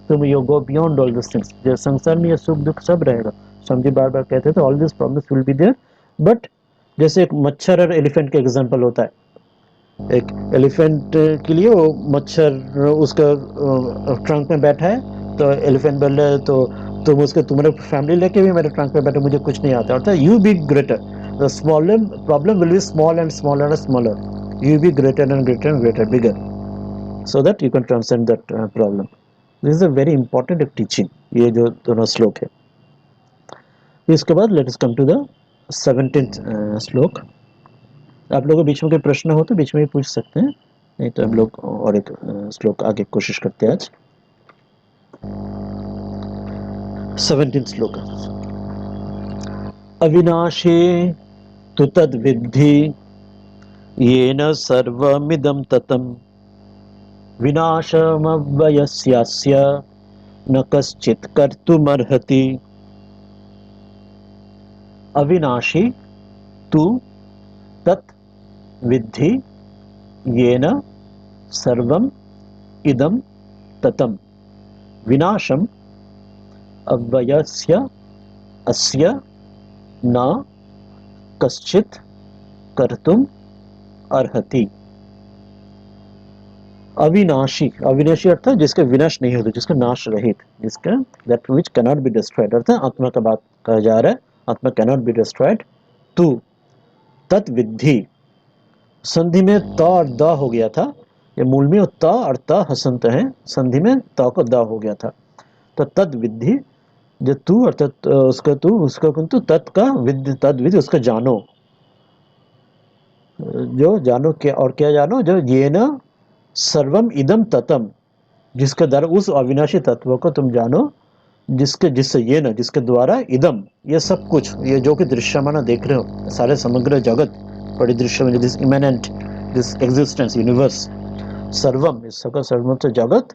तुम you go beyond all this things. जो संसार में ये सुख दुख सब रहेगा, समझी बार बार कहते हैं, तो all this problems will be there, but जैसे एक मच्छर और एलिफेंट का एग्जांपल होता है, एक एलिफेंट के लिए वो मच्छर उसका ट्रंक में बैठा है, तो एलिफेंट बोल रहा है, तो तुम उसके, तुम्हारे फैमिली लेके भी मेरे ट्रंक में बैठे, मुझे कुछ नहीं आता, अर्थात you be greater, the smaller problem will be small and smaller and smaller, you be greater and greater and greater, bigger, so that you can transcend that problem. This is a very important एक टीचिंग, ये जो दोनों श्लोक है। इसके बाद let us come to the 17th श्लोक। आप लोगों के बीच में कोई प्रश्न हो तो बीच में भी पूछ सकते हैं, नहीं तो हम लोग और एक श्लोक आगे कोशिश करते हैं आज। 17th श्लोक, अविनाशी तु तद्विद्धि येन सर्वमिदं ततं, विनाशमव्ययस्यास्य न कश्चित् कर्तुमर्हति। अविनाशी तु तत् विद्धि येन सर्वम इदम ततम, विनाशम अव्ययस्य अस्य न कश्चित् कर्तुम अर्हति। अविनाशी, अविनाशी अर्थात जिसके विनाश नहीं होते, जिसका नाश रहित, जिसका that which cannot be destroyed, अर्थात आत्मा का बात कहा जा रहा है, आत्मा कैनॉट बी डिस्ट्रॉयड। तू तत् विद्धि, संधि में त और द हो गया था, ये मूल में त और त हसंत है, संधि में त को द हो गया था। तो तद विद्धि, जो तू अर्थात उसका तू, उसका किंतु तत् का विद्य, तद विधि उसका जानो, जो जानो क्या, और क्या जानो, जो ये न सर्वम इदम ततम, जिसके द्वारा उस अविनाशी तत्व को तुम जानो, जिसके जिससे ये न, जिसके द्वारा इदम, ये सब कुछ, ये जो कि दृश्यमान देख रहे हो, सारे समग्र जगत परिदृश्य में, दिस इमेनेंट, दिस एग्जिस्टेंस, यूनिवर्स, सर्वम, इस सबका सर्वत्र जगत,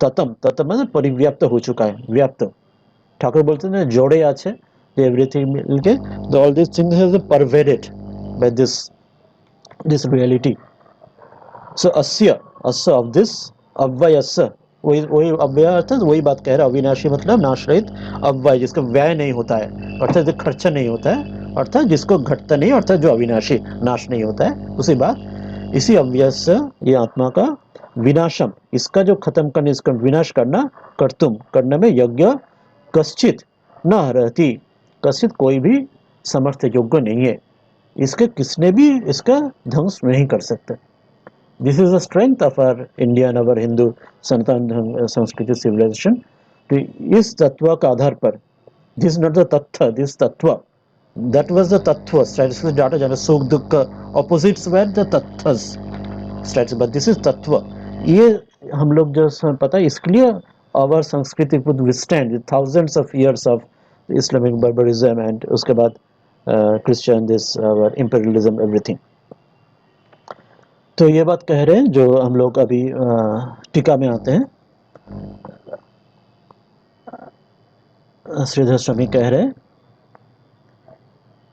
ततम, ततम मतलब परिव्याप्त हो चुका है, व्याप्त। ठाकुर बोलते हैं जोड़े आछे, एवरीथिंग मिलके, all this things has pervaded by this reality. So अस्य, अस्य ऑफ दिस, अव्ययस्य, वही वही अव्यय अर्थात वही बात कह रहा है, अविनाशी मतलब नाश रहित, अव्यय जिसका व्यय नहीं होता है, अर्थात जो खर्चा नहीं होता है, अर्थात जिसको घटता नहीं, अर्थात जो अविनाशी, नाश नहीं होता है, उसी बात। इसी अव्यय से ये आत्मा का विनाशम, इसका जो खत्म करने, इसका विनाश करना, कर्तुम करने में यज्ञ कश्चित न रहती, कश्चित कोई भी समर्थ योग्य नहीं है, इसके किसने भी इसका ध्वंस नहीं कर सकते। This is the strength of our Indian, our Hindu सनातन संस्कृति सिविलाइजेशन। तो इस तत्व का आधार पर, दिस नॉट द तथ्य, दिस तत्व, दैट वाज द तत्व स्ट्रेटस डाटा, जब सुख दुख ऑपोजिट्स वर द तथ्यस स्ट्रेटस, बट दिस इज तत्व। ये हम लोग जो पता है, इसके लिए आवर संस्कृति would withstand thousands of years of Islamic barbarism and उसके बाद Christian, this our imperialism, everything. तो ये बात कह रहे हैं, जो हम लोग अभी टीका में आते हैं, श्रीधर स्वामी कह रहे हैं,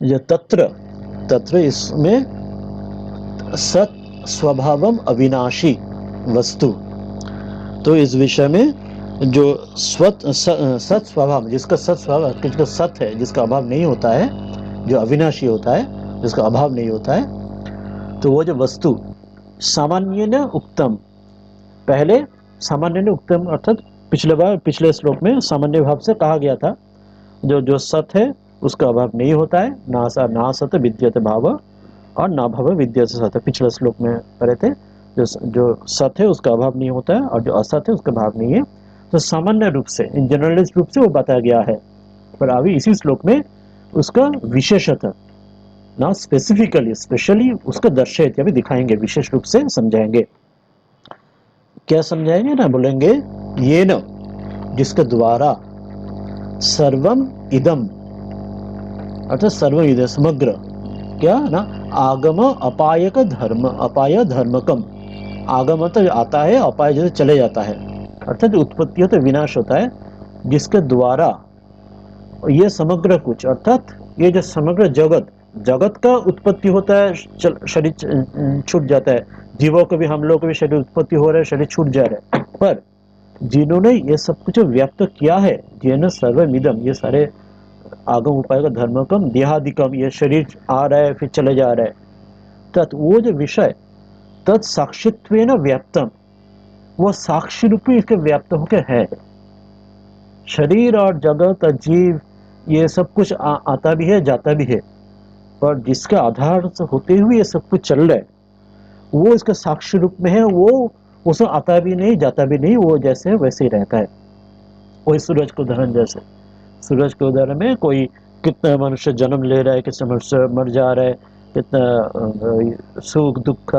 ये तत्र, तत्र इसमें सत स्वभावम अविनाशी वस्तु, तो इस विषय में जो सत स्वभाव, जिसका सत स्वभाव, जिसका सत है, जिसका अभाव नहीं होता है, जो अविनाशी होता है, जिसका अभाव नहीं होता है, तो वो जो वस्तु सामान्य न उक्तम, पहले सामान्य न उक्तम अर्थात पिछले श्लोक में सामान्य भाव से कहा गया था, जो सत है उसका अभाव नहीं होता है, ना सत विद्यते भाव और ना भाव विद्यते सत, पिछले श्लोक में पढ़े थे, जो सत है उसका अभाव नहीं होता है और जो असत है उसका भाव नहीं है। तो सामान्य रूप से, इन जनरलाइज्ड रूप से वो बताया गया है, पर अभी इसी श्लोक में उसका विशेषतः ना स्पेसिफिकली, स्पेशली उसका दर्शयित अभी दिखाएंगे, विशेष रूप से समझाएंगे। क्या समझाएंगे ना, बोलेंगे ये न, जिसके द्वारा सर्वम इदम, अर्थात सर्व इदम समग्र, क्या ना, आगम अपायक धर्म, अपाय धर्मकम, आगम तो आता है, अपाय जैसे चले जाता है, अर्थात उत्पत्ति हो तो विनाश होता है, जिसके द्वारा ये समग्र कुछ, अर्थात ये जो समग्र जगत, जगत का उत्पत्ति होता है, शरीर छूट जाता है, जीवों को भी, हम लोग को भी शरीर उत्पत्ति हो रहा है, शरीर छूट जा रहा है, पर जिन्होंने ये सब कुछ व्याप्त किया है, जिन्होंने सर्वमिदम, ये सारे आगम उपाय का धर्मकम देहादिकम, ये शरीर आ रहा है फिर चले जा रहा है, तत् वो जो विषय तत् साक्षित्वेन व्याप्तम, वो साक्षी रूप में इसके व्याप्त होकर है। शरीर और जगत और जीव ये सब कुछ आता भी है, जाता भी है, पर जिसके आधार से होते हुए ये सब कुछ चल रहा है, वो इसका साक्षी रूप में है, वो उसमें आता भी नहीं, जाता भी नहीं, वो जैसे वैसे ही रहता है। वही सूरज को उदाहरण, जैसे सूरज के उदाहरण में कोई कितना मनुष्य जन्म ले रहा है, कितना मनुष्य मर जा रहा है, कितना सुख दुख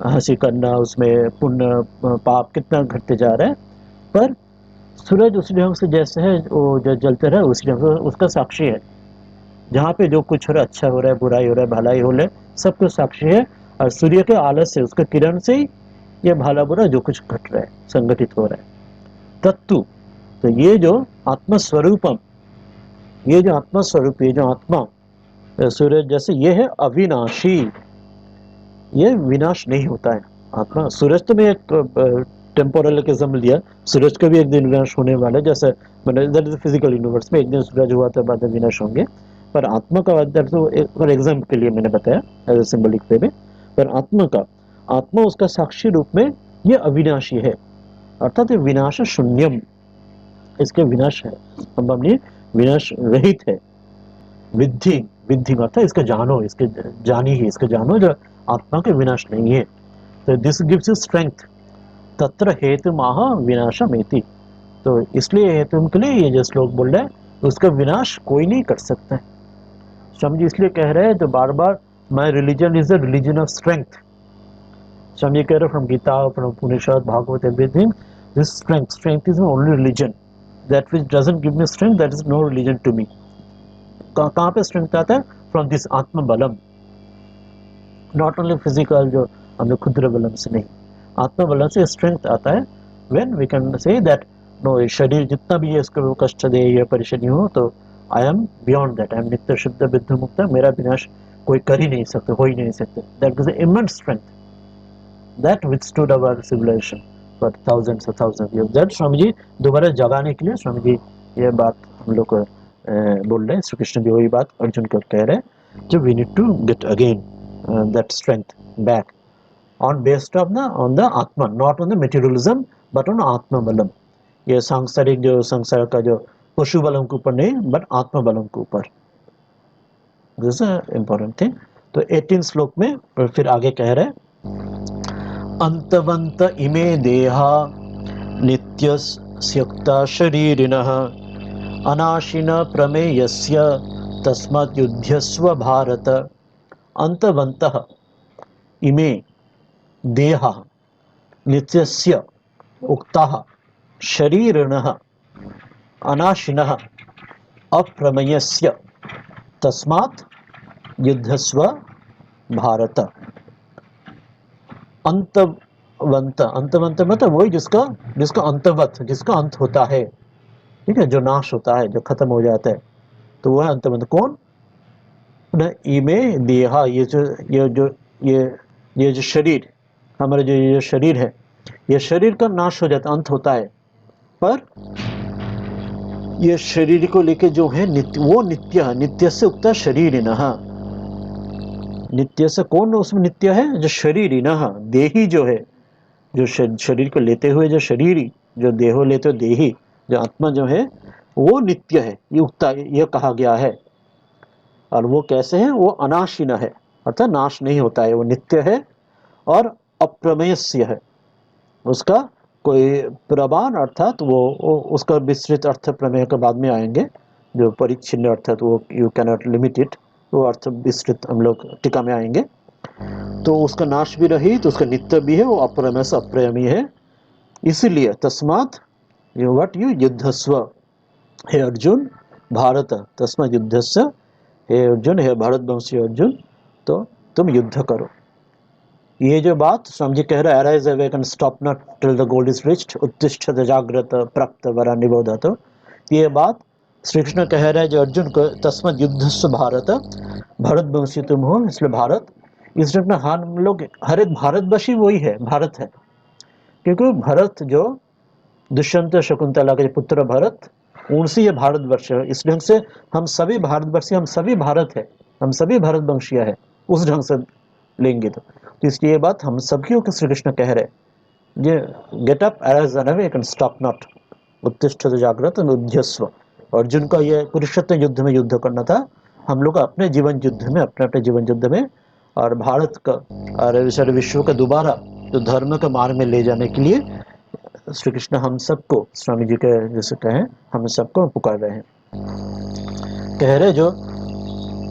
हंसी करना, उसमें पुण्य पाप कितना घटते जा रहा है, पर सूरज उसी ढंग से जैसे है, वो जो जलते रहे उसी ढंग से उसका साक्षी है। जहाँ पे जो कुछ हो रहा है, अच्छा हो रहा है, बुराई हो रहा है, भलाई हो रहा है, सब कुछ साक्षी है, और सूर्य के आलस से, उसके किरण से ही ये भला बुरा जो कुछ घट रहा है, संगठित हो रहा है। तत्तु, तो ये जो आत्मस्वरूपम, ये जो आत्मस्वरूप, ये जो आत्मा सूर्य जैसे, ये है अविनाशी, ये विनाश नहीं होता है आत्मा। सूरज तो मैं एक टेम्पोरल एग्जाम्पल लिया, सूरज का भी एक दिन विनाश होने वाला है, जैसे मैंने फिजिकल यूनिवर्स में एक दिन सूरज हुआ तो बाद में विनाश होंगे, पर आत्मा का तो एक एग्जाम्पल के लिए मैंने बताया एज सिंबलिक वे में, पर आत्मा का, आत्मा उसका साक्षी रूप में ये अविनाशी है, अर्थात ये विनाश शून्यम, इसके विनाश है, संभव नहीं, विनाश रहित है। विद्धि, विद्धि में अर्थात इसके जानो, इसके जानी ही, इसके जानो जो आत्मा के विनाश नहीं है। तो दिस गिव्स यू स्ट्रेंथ, तत्र हेतु माह विनाशमेति। तो इसलिए हेतु के लिए ये जो श्लोक बोल रहे हैं, उसका विनाश कोई नहीं कर सकता है। स्वामी जी इसलिए कह रहे हैं तो बार बार, my religion is the religion of strength. Swami ji कह रहे from Gita, from Upanishad, Bhagavat, everything, this strength is my only religion, that which doesn't give me strength, that is no religion to me. कहाँ पे स्ट्रेंथ आता है? फ्रॉम दिस आत्म बलम, नॉट ओनली फिजिकल जो हम लोग क्षुद्र बलम से नहीं, आत्म बलम से स्ट्रेंथ आता है। When we can say that no, ये शरीर जितना भी है इसको कष्ट दे या परेशानी हो, तो I am beyond that, I am नित्य शुद्ध बुद्ध मुक्त, मेरा विनाश कोई कर ही नहीं सकते, हो ही नहीं सकते। That is immense strength that withstood our civilization for thousands of thousand years. That Swami ji दोबारा जगाने के लिए स्वामी जी ये बात हम लोग को बोल रहे हैं। श्री कृष्ण भी वही बात अर्जुन को कह रहे हैं, जो we need to get again that strength back on based of the on the atma, not on the materialism but on atma balam। ये सांसारिक जो संसार का जो पशु बलम के ऊपर नहीं, बट आत्मा बलम के ऊपर। This is important thing. तो 18 श्लोक में फिर आगे कह रहे, अंतवंत इमे देहा नित्यस्युक्ता शरीरिणः अनाशिन प्रमेयस्य तस्मात् युध्यस्व भारत। अंतवंतः इमे देहा नित्यस्य उक्ताः शरीरिणः अनाशिनः अप्रमेयस्य तस्मात् युद्धस्व भारत। अंतवंत, अंतवंत मतलब वही जिसका जिसका अंतवत, जिसका अंत होता है, ठीक है, जो नाश होता है, जो खत्म हो जाता है, तो वह अंतवंत। कौन? न इमे देहा, ये जो शरीर, हमारे जो ये शरीर है, ये शरीर का नाश हो जाता, अंत होता है, पर ये शरीर को लेके जो है नित्य, वो नित्य है। नित्य से उक्ता शरीर न, नित्य से कौन उसमें नित्य है? जो शरीर न, देही जो है, जो शरीर को लेते हुए जो शरीर, जो देहो लेते हुए देही, जो आत्मा जो है वो नित्य है, ये उक्ता, ये कहा गया है। और वो कैसे है? वो अनाशिन है, अर्थात नाश नहीं होता है, वो नित्य है और अप्रमेयस्य है। उसका कोई प्रमाण, अर्थात वो उसका विस्तृत अर्थ प्रमेय के बाद में आएंगे, जो परिच्छिन्न अर्थात वो यू कैनॉट लिमिट इट, वो अर्थ विस्तृत हम लोग टीका में आएंगे। तो उसका नाश भी रही, तो उसका नित्य भी है, वो अप्रमेय से अप्रमेय है। इसीलिए तस्मात् व्हाट यू युद्धस्व, हे अर्जुन, भारत, तस्मात् युद्धस्य, हे अर्जुन, हे भारतवंशी अर्जुन, तो तुम युद्ध करो। ये जो बात स्वामी जी कह रहे हैं, arise awake and stop not till the goal is reached, उत्तिष्ठत जागृत प्राप्त वरा निबोधत। ये बात श्री कृष्ण कह रहे हैं जो अर्जुन को, तस्मत् युद्धस्व भारत, भारतवंशी तुम हो, इसलिए भारत। इसलिए हम लोग हर एक भारतवंशी वही है, भारत है, क्योंकि भरत जो दुष्यंत शकुंतला के पुत्र भरत, उनसे ये भारतवर्ष है। इस ढंग से हम सभी भारतवर्षी, हम सभी भारत है, हम सभी भारतवंशीय है, उस ढंग से लेंगे तो इसलिए ये बात हम सबकी को श्री कृष्ण कह रहे, ये get up arise and awake and stop not, उत्तिष्ठत जागृत उद्यस्व। अर्जुन का ये कुरुक्षेत्र युद्ध में युद्ध करना था, हम लोग अपने जीवन युद्ध में, अपने अपने जीवन युद्ध में, और भारत का और सारे विश्व का दोबारा जो धर्म का मार्ग में ले जाने के लिए श्री कृष्ण हम सबको, स्वामी जी के जैसे कहें, हम सबको पुकार रहे हैं। कह रहे जो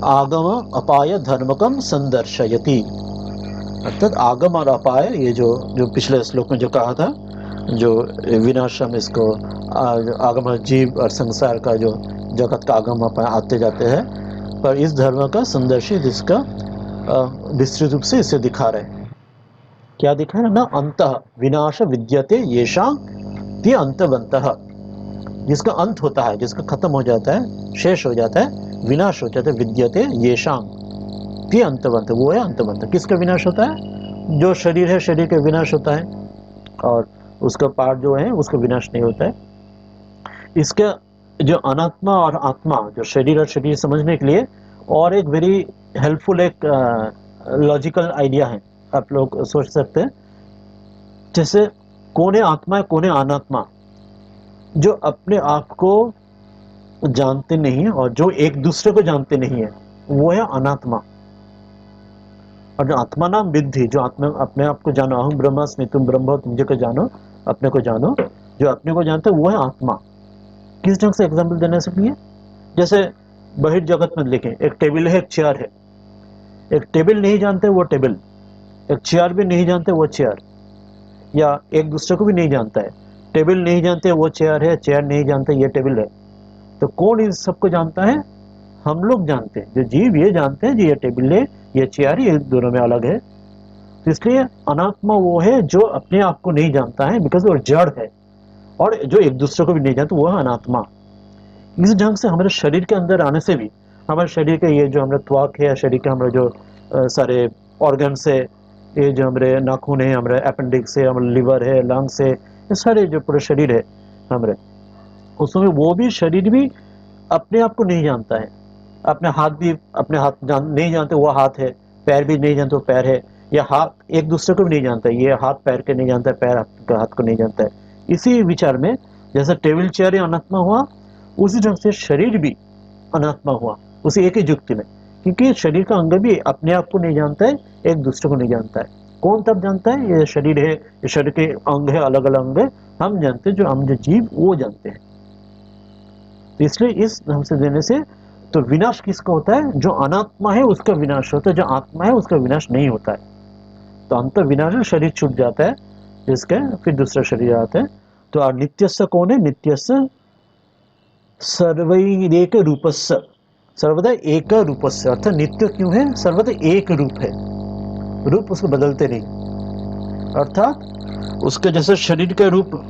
आगम अपाय धर्मकम संदर्शयति, अर्थात आगम और अपाय, ये जो पिछले श्लोक में जो कहा था, जो विनाशम, इसको आगम जीव और संसार का जो जगत का आगम अपाय आते जाते हैं, पर इस धर्म का संदर्शित, इसका विस्तृत रूप से इसे दिखा रहे हैं। क्या दिखा रहे? ना अंतः विनाश विद्यते येषां ते अंतवन्तः, जिसका अंत होता है, जिसका खत्म हो जाता है, शेष हो जाता है, विनाश हो जाता है, विद्यते येषां ते अंतवंत, वो है अंतवंत। किसका विनाश होता है? जो शरीर है, शरीर का विनाश होता है, और उसका पार्ट जो है उसका विनाश नहीं होता है। इसका जो अनात्मा और आत्मा, जो शरीर और शरीर समझने के लिए और एक वेरी हेल्पफुल एक लॉजिकल आइडिया है, आप लोग सोच सकते हैं। जैसे कौन है आत्मा, कौन है अनात्मा? जो अपने आप को जानते नहीं है और जो एक दूसरे को जानते नहीं है, वो है अनात्मा। और जो आत्मा नाम विद्धि, जो आत्मा अपने आप को जानो, अहम ब्रह्मास्मि तुम ब्रह्म हो, तुम को जानो, अपने को जानो, जो अपने को जानते वो है आत्मा। किस ढंग से एग्जाम्पल देने से लिए, जैसे बहिर्जगत में लिखें, एक टेबल है, एक चेयर है। एक टेबल नहीं जानते वो टेबल, एक चेयर भी नहीं जानते वो चेयर, या एक दूसरे को भी नहीं जानता है। टेबल नहीं जानते वो चेयर है, चेयर नहीं जानते ये टेबल है। तो कौन इन सबको जानता है? हम लोग जानते हैं, जो जीव ये जानते हैं, ये टेबल है, ये चेयर, ये दोनों में अलग है। तो इसलिए अनात्मा वो है जो अपने आप को नहीं जानता है, बिकॉज वो जड़ है, और जो एक दूसरे को भी नहीं जानता वो है अनात्मा। इस ढंग से हमारे शरीर के अंदर आने से भी, हमारे शरीर के ये जो हमारे त्वक है, शरीर के हमारे जो सारे ऑर्गन्स है, ये जो हमारे नाखून है, हमारे अपेंडिक्स है, हमारे लिवर है, लंग्स है, ये सारे जो पूरे शरीर है हमारे, उसमें वो भी शरीर भी अपने आप को नहीं जानता है। अपने हाथ भी अपने हाथ नहीं जानते वो हाथ है, पैर भी नहीं जानते वो पैर है, या हाथ एक दूसरे को भी नहीं जानता है, ये हाथ पैर के नहीं जानता है, पैर हाथ को नहीं जानता है। इसी विचार में जैसे टेबल चेयर अनात्मा हुआ, उसी ढंग से शरीर भी अनात्मा हुआ, उसी एक ही युक्ति में। क्योंकि शरीर का अंग भी अपने आप को नहीं जानता है, एक दूसरे को नहीं जानता है। कौन तब जानता है? ये शरीर है, ये शरीर के अंग है, अलग अलग अंग है, हम जानते हैं, जो हम जो जीव वो जानते हैं। तो इसलिए इस ढंग से देने से तो विनाश किसका होता है? जो अनात्मा है उसका विनाश होता है, जो आत्मा है उसका विनाश नहीं होता है। तो अंत विनाश शरीर छूट जाता है, जिसके फिर दूसरा शरीर आता है। तो नित्यस्य कौन है? नित्यस्य सर्वैरेक रूपस्य, सर्वदा एक रूपस्य, अर्थात नित्य क्यों है? सर्वदा एक रूप है, रूप उसको बदलते नहीं। अर्थात उसके जैसे शरीर के रूप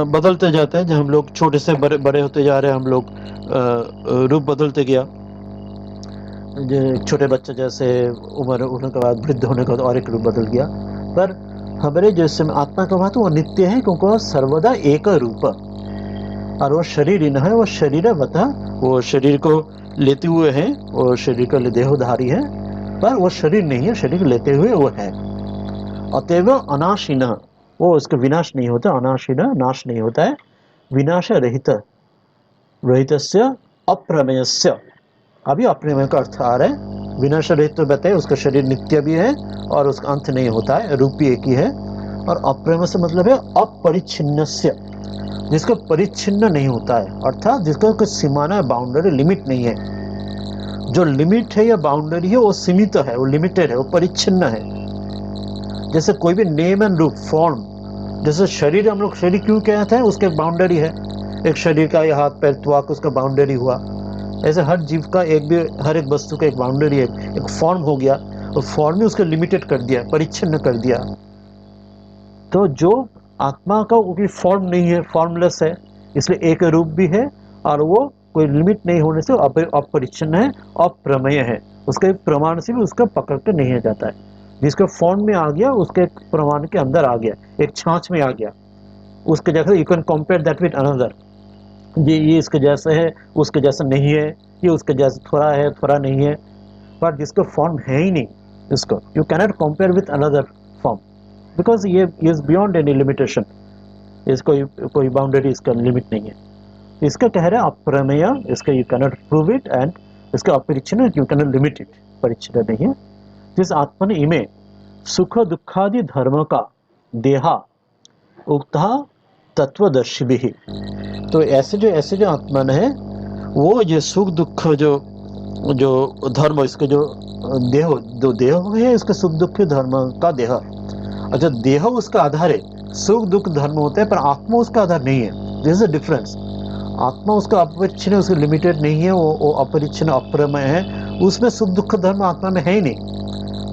बदलते जाते हैं, जब हम लोग छोटे से बड़े बड़े होते जा रहे हैं, हम लोग रूप बदलते गया। जो छोटे बच्चे जैसे उम्र होने के बाद, वृद्ध होने के बाद और एक रूप बदल गया। पर हमारे जैसे आत्मा का बात वो नित्य है, क्योंकि वह सर्वदा एक रूप, और वो शरीर ही न है, वो शरीर बता, वो शरीर को लेते हुए है, वो शरीर का देहधारी है, पर वो शरीर नहीं है, शरीर लेते हुए वो है। अतएव अनाशीन, वो उसका विनाश नहीं होता, अनाशीन नाश नहीं होता है, विनाश रहित, रहितस्य अप्रमेयस्य। अभी अप्रमेय का अर्थ आ रहा है, विनाश रहित तो बताए उसका शरीर नित्य भी है और उसका अंत नहीं होता है, रूप भी एक ही है। और अप्रमेय से मतलब है अपरिच्छिन्नस्य, जिसका परिच्छिन्न नहीं होता है, अर्थात जिसका कोई सीमाना बाउंड्री लिमिट नहीं है। जो लिमिट है या बाउंड्री है वो सीमित है, वो लिमिटेड है, वो परिच्छिन्न है। जैसे कोई भी नेम एंड रूप, फॉर्म, जैसे शरीर, हम लोग शरीर क्यों कहते हैं? उसके एक बाउंड्री है, एक शरीर का ये हाथ पैर त्वक उसका बाउंड्री हुआ। ऐसे हर जीव का एक भी, हर एक वस्तु का एक बाउंड्री है, एक फॉर्म हो गया, और फॉर्म ही उसको लिमिटेड कर दिया, परिच्छिन्न कर दिया। तो जो आत्मा का वो भी फॉर्म नहीं है, फॉर्मलेस है, इसलिए एक रूप भी है, और वो कोई लिमिट नहीं होने से अपरिच्छिन्न है, अप्रमेय है। उसके प्रमाण से भी उसका पकड़ के नहीं जाता है। जिसका फॉर्म में आ गया उसके प्रमाण के अंदर आ गया, एक छांच में आ गया, उसके जैसे you can compare that with another. ये इसके जैसे है, उसके जैसा नहीं है, ये उसके जैसा थोड़ा है, थोड़ा नहीं है। पर जिसका फॉर्म है ही नहीं, इसको you cannot compare with another form, because ये इज बियॉन्ड एनी लिमिटेशन, इसको कोई बाउंड्री, इसका लिमिट नहीं है। इसका कह रहे हैं अप्रमेय, इसका you cannot prove it, and इसका अपरिच्छिन्न, यू कैनॉट लिमिट इट, परिच्छिन्न नहीं है। जिस आत्मन इमे सुख दुखादि धर्म का देहा उक्ता तत्वदर्शी भी। तो ऐसे जो आत्मन है, वो ये सुख दुख जो जो धर्म, इसके जो देह, दो देह है, इसके सुख दुख धर्म का देह, अच्छा देह उसका आधार है, सुख दुख धर्म होते हैं, पर आत्मा उसका आधार नहीं है। This is a difference. आत्मा उसका अपरिच्छिन्न, उसका लिमिटेड नहीं है, वो अपरिच्छिन्न अप्रमेय है, उसमें सुख दुख धर्म आत्मा में है ही नहीं।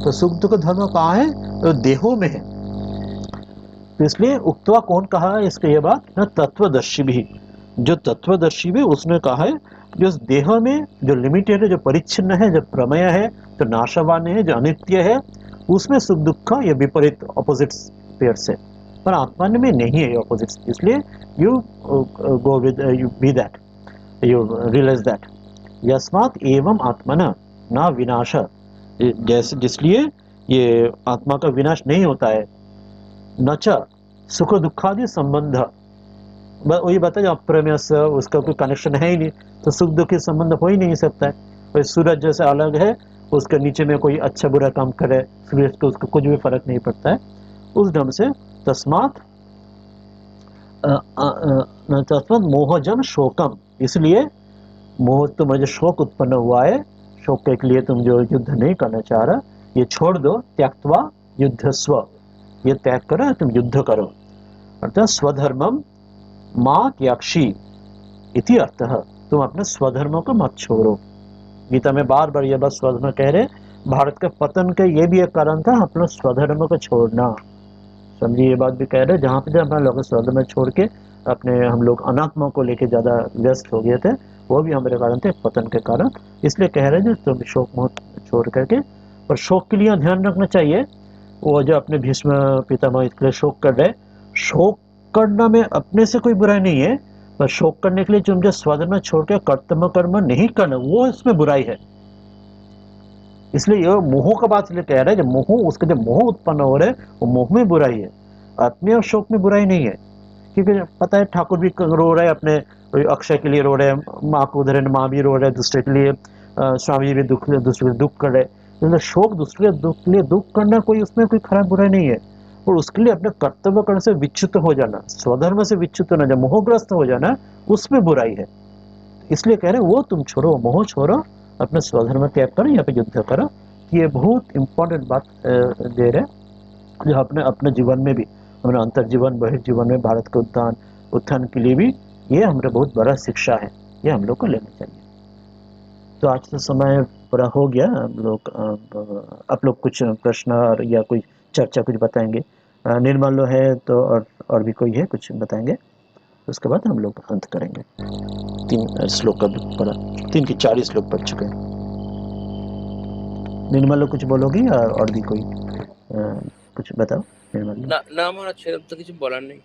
तो सुख दुख धर्म कहाँ है? तो देहों में है। तो इसलिए उक्तवा कौन कहा है इसके ये बात? ना तत्वदर्शी भी, जो तत्वदर्शी भी उसने कहा है, जो उस देह में जो लिमिटेड है, जो परिच्छिन्न है, जो प्रमेय है, जो नाशवान है, जो अनित्य है, उसमें सुख दुख ये विपरीत ऑपोजिट पेयर से, पर आत्मा में नहीं है ये ऑपोजिट। इसलिए you go with, you be that, you realise that. यस्मात् एवं आत्मना ना विनाश, जैसे जिसलिए ये आत्मा का विनाश नहीं होता है। न च सुख दुखादि संबंध, वही बता, जो अप्रमेय से उसका कोई कनेक्शन है ही नहीं, तो सुख दुख के संबंध हो ही नहीं सकता है। कोई सूरज जैसे अलग है, उसके नीचे में कोई अच्छा बुरा काम करे सूरज को, उसको कुछ भी फर्क नहीं पड़ता है उस ढंग से। तस्मात तस्मात मोहजन शोकम, इसलिए मोह, तुम्हें जो शोक उत्पन्न हुआ है, शोक के लिए तुम जो युद्ध नहीं करना चाह रहा, ये छोड़ दो। त्यक्त्वा युद्धस्व, ये त्याग करो, तुम युद्ध करो। अर्थात स्वधर्मम मां त्याक्षी इति अर्थः, तुम अपने स्वधर्म को मत छोड़ो। गीता में बार बार ये बात स्वधर्म कह रहे। भारत के पतन का ये भी एक कारण था अपना स्वधर्म को छोड़ना। समझिए, ये बात भी कह रहे जहाँ पे अपना लोग स्वधर्म छोड़ के अपने हम लोग अनात्मा को लेके ज्यादा व्यस्त हो गए थे, वो भी हमारे कारण थे, पतन के कारण। इसलिए कह रहे हैं तुम शोक मोह छोड़ करके, पर शोक के लिए ध्यान रखना चाहिए। वो जो अपने भीष्म पितामह इसके लिए शोक कर रहे, शोक करना में अपने से कोई बुराई नहीं है, पर शोक करने के लिए तुम जो स्वधर्म छोड़ के कर्तव्य कर्म नहीं करना, वो इसमें बुराई है। इसलिए ये मोह का बात इसलिए कह रहा है, जब मोह, उसके जो मोह उत्पन्न हो रहे वो मोह में बुराई है, आत्मीय और शोक में बुराई नहीं है। क्योंकि पता है ठाकुर भी रो रहे अपने अक्षय के लिए रो रहे, माँ को उधर माँ भी रो रहे दूसरे के लिए, स्वामी भी दुख, दूसरे के दुख कर रहे। इसलिए शोक दूसरे दुख के लिए दुख करना कोई उसमें कोई खराब बुराई नहीं है, और उसके लिए अपने कर्तव्य करने से विच्युत हो जाना, स्वधर्म से विच्युत होना, जब मोहग्रस्त हो जाना, उसमें बुराई है। इसलिए कह रहे वो तुम छोड़ो, मोह छोड़ो, अपने स्वधर्म त्याग करो, यहाँ पे युद्ध करो। ये बहुत इंपॉर्टेंट बात दे रहे, जो अपने अपने जीवन में भी, हमारे अंतर जीवन बहिर्जीवन में भारत के उत्थान के लिए भी ये हमारे बहुत बड़ा शिक्षा है, ये हम लोग को लेना चाहिए। तो आज तो समय पूरा हो गया, हम लोग आप लोग कुछ प्रश्न और या कोई चर्चा कुछ बताएंगे? निर्मल है तो, और भी कोई है कुछ बताएंगे? उसके बाद हम लोग अंत करेंगे। 3 श्लोक का पढ़ा, 3 की 4 श्लोक पढ़ चुके हैं। निर्मल कुछ बोलोगी और भी कोई कुछ बताओ निर्मल? ना महाराज, সেরকম তো কিছু বলার নেই।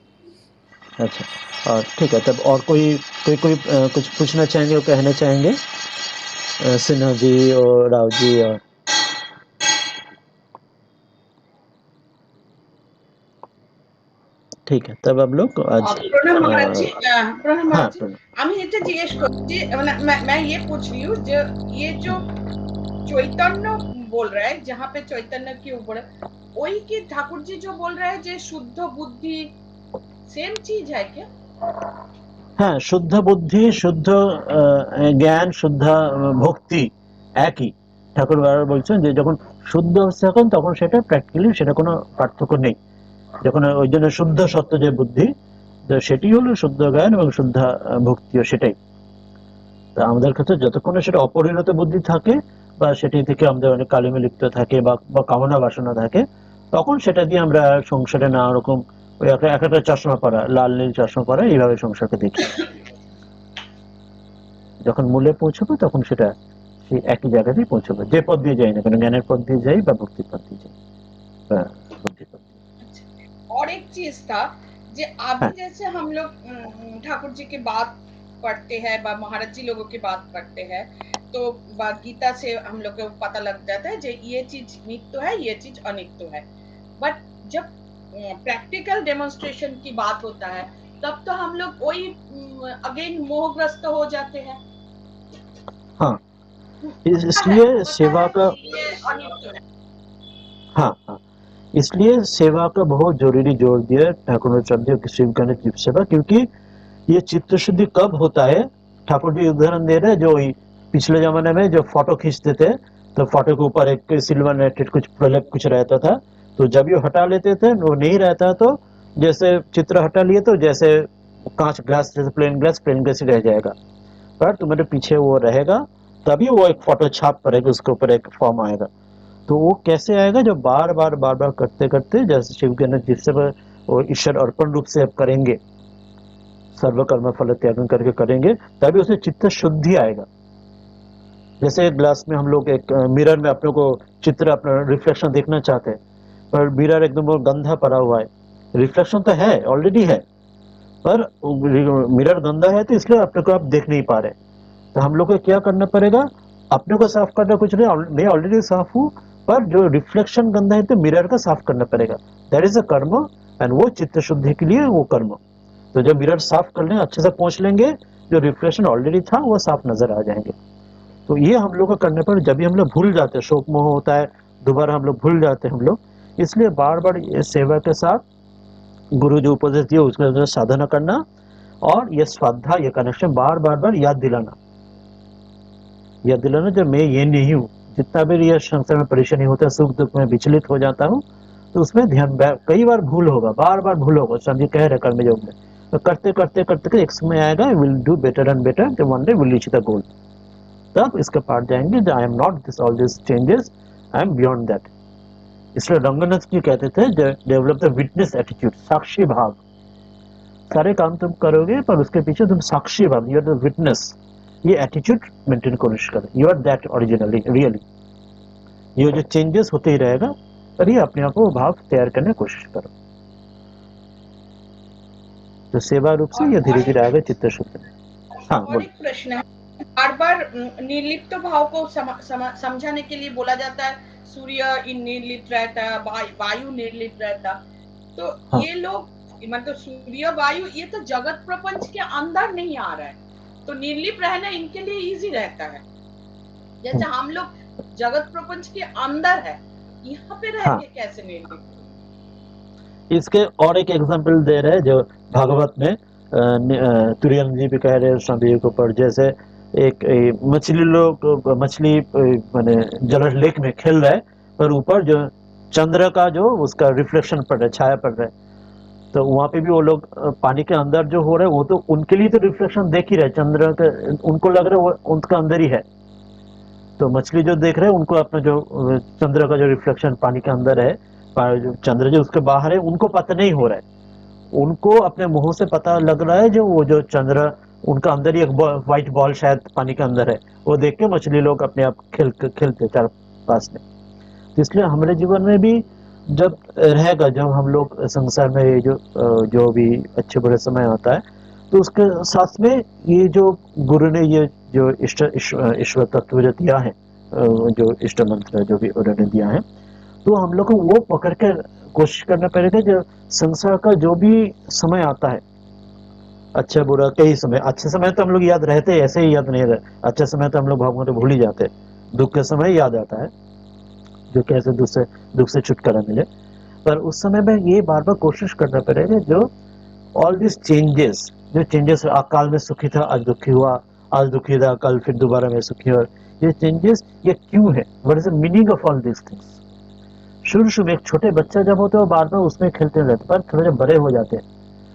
अच्छा, और ठीक है, तब और कोई कुछ पूछना चाहेंगे और कहना चाहेंगे? सिन्हा जी और राव जी और ठीक है, तब हम लोग आज प्रणाम महाराज जी, प्रणाम हाँ महाराज जी। আমি এটা জিজ্ঞেস করছি, मैं ये पूछ रही हूँ जो ये जो चैतन्य बोल रहा है, जहाँ पे चैतन्य के ऊपर, वही की ठाकुर जी जो बोल रहा है जो शुद्ध बुद्धि सेम चीज है क्या? हाँ, शुद्ध बुद्धि, शुद्ध জ্ঞান, শুদ্ধ ভক্তি একই। ঠাকুর বারবার বলছেন যে যখন শুদ্ধ হচ্ছে তখন সেটা প্র্যাকটিক্যালি সেটা কোনো পার্থক্য নেই। যখন ওই জন্য শুদ্ধ সত্য যে বুদ্ধি, সেটি হলো শুদ্ধ জ্ঞান এবং শুদ্ধ ভক্তিও সেটাই। তা আমাদের ক্ষেত্রে যতক্ষণ সেটা অপরিণত বুদ্ধি থাকে, বা সেটি থেকে আমাদের অনেক কালিমে লিপ্ত থাকে বা কামনা বাসনা থাকে, তখন সেটা দিয়ে আমরা সংসারে নানা রকম ওই একটা চশমা পরা, লাল নীল চশমা পরা, এইভাবে সংসারকে দেখি। যখন মূলে পৌঁছবো তখন সেটা সেই একই জায়গাতেই পৌঁছবো, যে পথ দিয়ে যাই না কেন, জ্ঞানের পথ দিয়ে যাই বা ভক্তির পথ দিয়ে যাই বা বুদ্ধির পথ দিয়ে। और एक चीज था जो अभी जैसे हम लोग ठाकुर जी की बात पढ़ते हैं, महाराज जी लोगों की बात पढ़ते हैं, तो गीता से हम लोग को पता लग जाता है जो ये चीज नित्य है, ये चीज अनित्य है। बट जब प्रैक्टिकल डेमोन्स्ट्रेशन की बात होता है, तब तो हम लोग वही अगेन मोहग्रस्त हो जाते हैं। हाँ, इसलिए सेवा का, हाँ हाँ, इसलिए सेवा का बहुत जरूरी जोर दिया ठाकुर ने शिव गणेश जीव सेवा, क्योंकि ये चित्त शुद्धि कब होता है? ठाकुर जी उदाहरण दे रहे हैं, जो पिछले जमाने में जो फोटो खींचते थे, तो फोटो के ऊपर एक सिल्वर नेटेड कुछ प्रलेप कुछ रहता था, तो जब ये हटा लेते थे वो नहीं रहता, तो जैसे चित्र हटा लिए तो जैसे कांच ग्लास, जैसे प्लेन ग्लास ही रह जाएगा, पर तुम्हारे पीछे वो रहेगा, तभी वो एक फोटो छाप पड़ेगा, उसके ऊपर एक फॉर्म आएगा। तो वो कैसे आएगा? जो बार बार करते करते, जैसे शिव गणेश जिससे वो ईश्वर अर्पण रूप से अब करेंगे, सर्व कर्म फल त्याग करके करेंगे, तभी उसे चित्त शुद्धि आएगा। जैसे एक ग्लास में हम लोग एक मिरर में अपने को चित्र, अपना रिफ्लेक्शन देखना चाहते हैं, पर मिरर एकदम गंदा पड़ा हुआ है, रिफ्लेक्शन तो है, ऑलरेडी है, पर मिरर गंदा है, तो इसलिए अपने को आप देख नहीं पा रहे। तो हम लोग को क्या करना पड़ेगा? अपने को साफ करना कुछ नहीं, मैं ऑलरेडी साफ हूँ, पर जो रिफ्लेक्शन गंदा है तो मिरर का साफ करना पड़ेगा। दैट इज अ कर्म, एंड वो चित्त शुद्धि के लिए वो कर्म। तो जब मिरर साफ कर लें, अच्छे से पोंछ लेंगे, जो रिफ्लेक्शन ऑलरेडी था वो साफ नजर आ जाएंगे। तो ये हम लोग को करने पर जब भी हम लोग भूल जाते हैं, शोक मोह होता है, दोबारा हम लोग भूल जाते हैं हम लोग, इसलिए बार बार ये सेवा के साथ गुरु जो उपदेश दिए उसके अंदर साधना करना, और ये श्रद्धा, ये कनेक्शन बार बार बार याद दिलाना जब मैं ये नहीं हूँ, जितना भी ये संसार में परेशानी होता है, सुख दुख में विचलित हो जाता हूँ, तो उसमें ध्यान, कई बार भूल होगा, बार बार भूल होगा, स्वामी कह रहे कर्म योग में, तो करते करते करते एक समय आएगा, will do better and better, one day will reach the goal. तब इसके पार जाएंगे, I am not this all this changes, I am beyond that. इसलिए रंगनाथ जी कहते थे, डेवलप द विटनेस एटीट्यूड, साक्षी भाव। सारे काम तुम करोगे पर उसके पीछे तुम साक्षी भाव, यू आर द विटनेस, ये एटीट्यूड मेंटेन कोशिश करो, you are that originally really. ये जो चेंजेस होते ही रहेगा, पर ये अपने आप को भाव तैयार करने की कोशिश करो। तो सेवा रूप से ये धीरे धीरे आगे चित्त शुद्धि में। हाँ, और एक प्रश्न है, बार बार निर्लिप्त भाव को समझाने के लिए बोला जाता है, सूर्य निर्लिप्त रहता है, वायु निर्लिप्त रहता, तो हाँ। ये लोग मतलब सूर्य वायु ये तो जगत प्रपंच के अंदर नहीं आ रहा है, तो निर्लिप्त रहना इनके लिए इजी रहता है। जैसे हम लोग जगत प्रपंच के अंदर है, यहाँ पे रह के कैसे निर्लिप्त? इसके और एक एग्जांपल दे रहे हैं, जो भागवत में तुरियन जी भी कह रहे हैं स्वामी को पर, जैसे एक मछली लोग, मछली माने जल लेक में खेल रहा है, पर ऊपर जो चंद्र का जो उसका रिफ्लेक्शन पड़ रहा है, छाया पड़ रहा है, तो वहां पे भी वो लोग पानी के अंदर जो हो रहे हैं, वो तो उनके लिए तो रिफ्लेक्शन देख ही रहे, चंद्र के उनको लग रहा है वो उनका अंदर ही है। तो मछली जो देख रहे हैं, उनको अपना जो चंद्र का जो रिफ्लेक्शन पानी के अंदर है, चंद्र जो उसके बाहर है, उनको पता नहीं हो रहा है, उनको अपने मुंह से पता लग रहा है जो वो जो चंद्र उनका अंदर ही एक व्हाइट बॉल शायद पानी के अंदर है, वो देख के मछली लोग अपने आप खेलते चार पास में। तो इसलिए हमारे जीवन में भी जब रहेगा, जब हम लोग संसार में जो भी अच्छे बुरे समय आता है, तो उसके साथ में ये जो गुरु ने ये जो ईश्वर तत्व जो दिया है, जो इष्ट मंत्र जो भी उन्होंने दिया है, तो हम लोग को वो पकड़ कर कोशिश करना पड़ेगा। जो संसार का जो भी समय आता है, अच्छा बुरा कई समय, अच्छे समय तो हम लोग याद रहते हैं, ऐसे ही याद नहीं रहते, अच्छे समय तो हम लोग भगवान को भूल ही जाते हैं, दुख के समय याद आता है, जो कैसे दुख से छुटकारा मिले। पर उस समय में ये बार बार कोशिश करना पड़ेगा, जो ऑल दिस चेंजेस, जो चेंजेस, काल में सुखी था आज दुखी हुआ, आज दुखी था कल फिर दोबारा में सुखी हुआ, ये चेंजेस ये क्यों है, what is the meaning of all this things. शुरू में एक छोटे बच्चा जब होते हैं, वो बार बार उसमें खेलते रहते, पर थोड़े जब बड़े हो जाते हैं,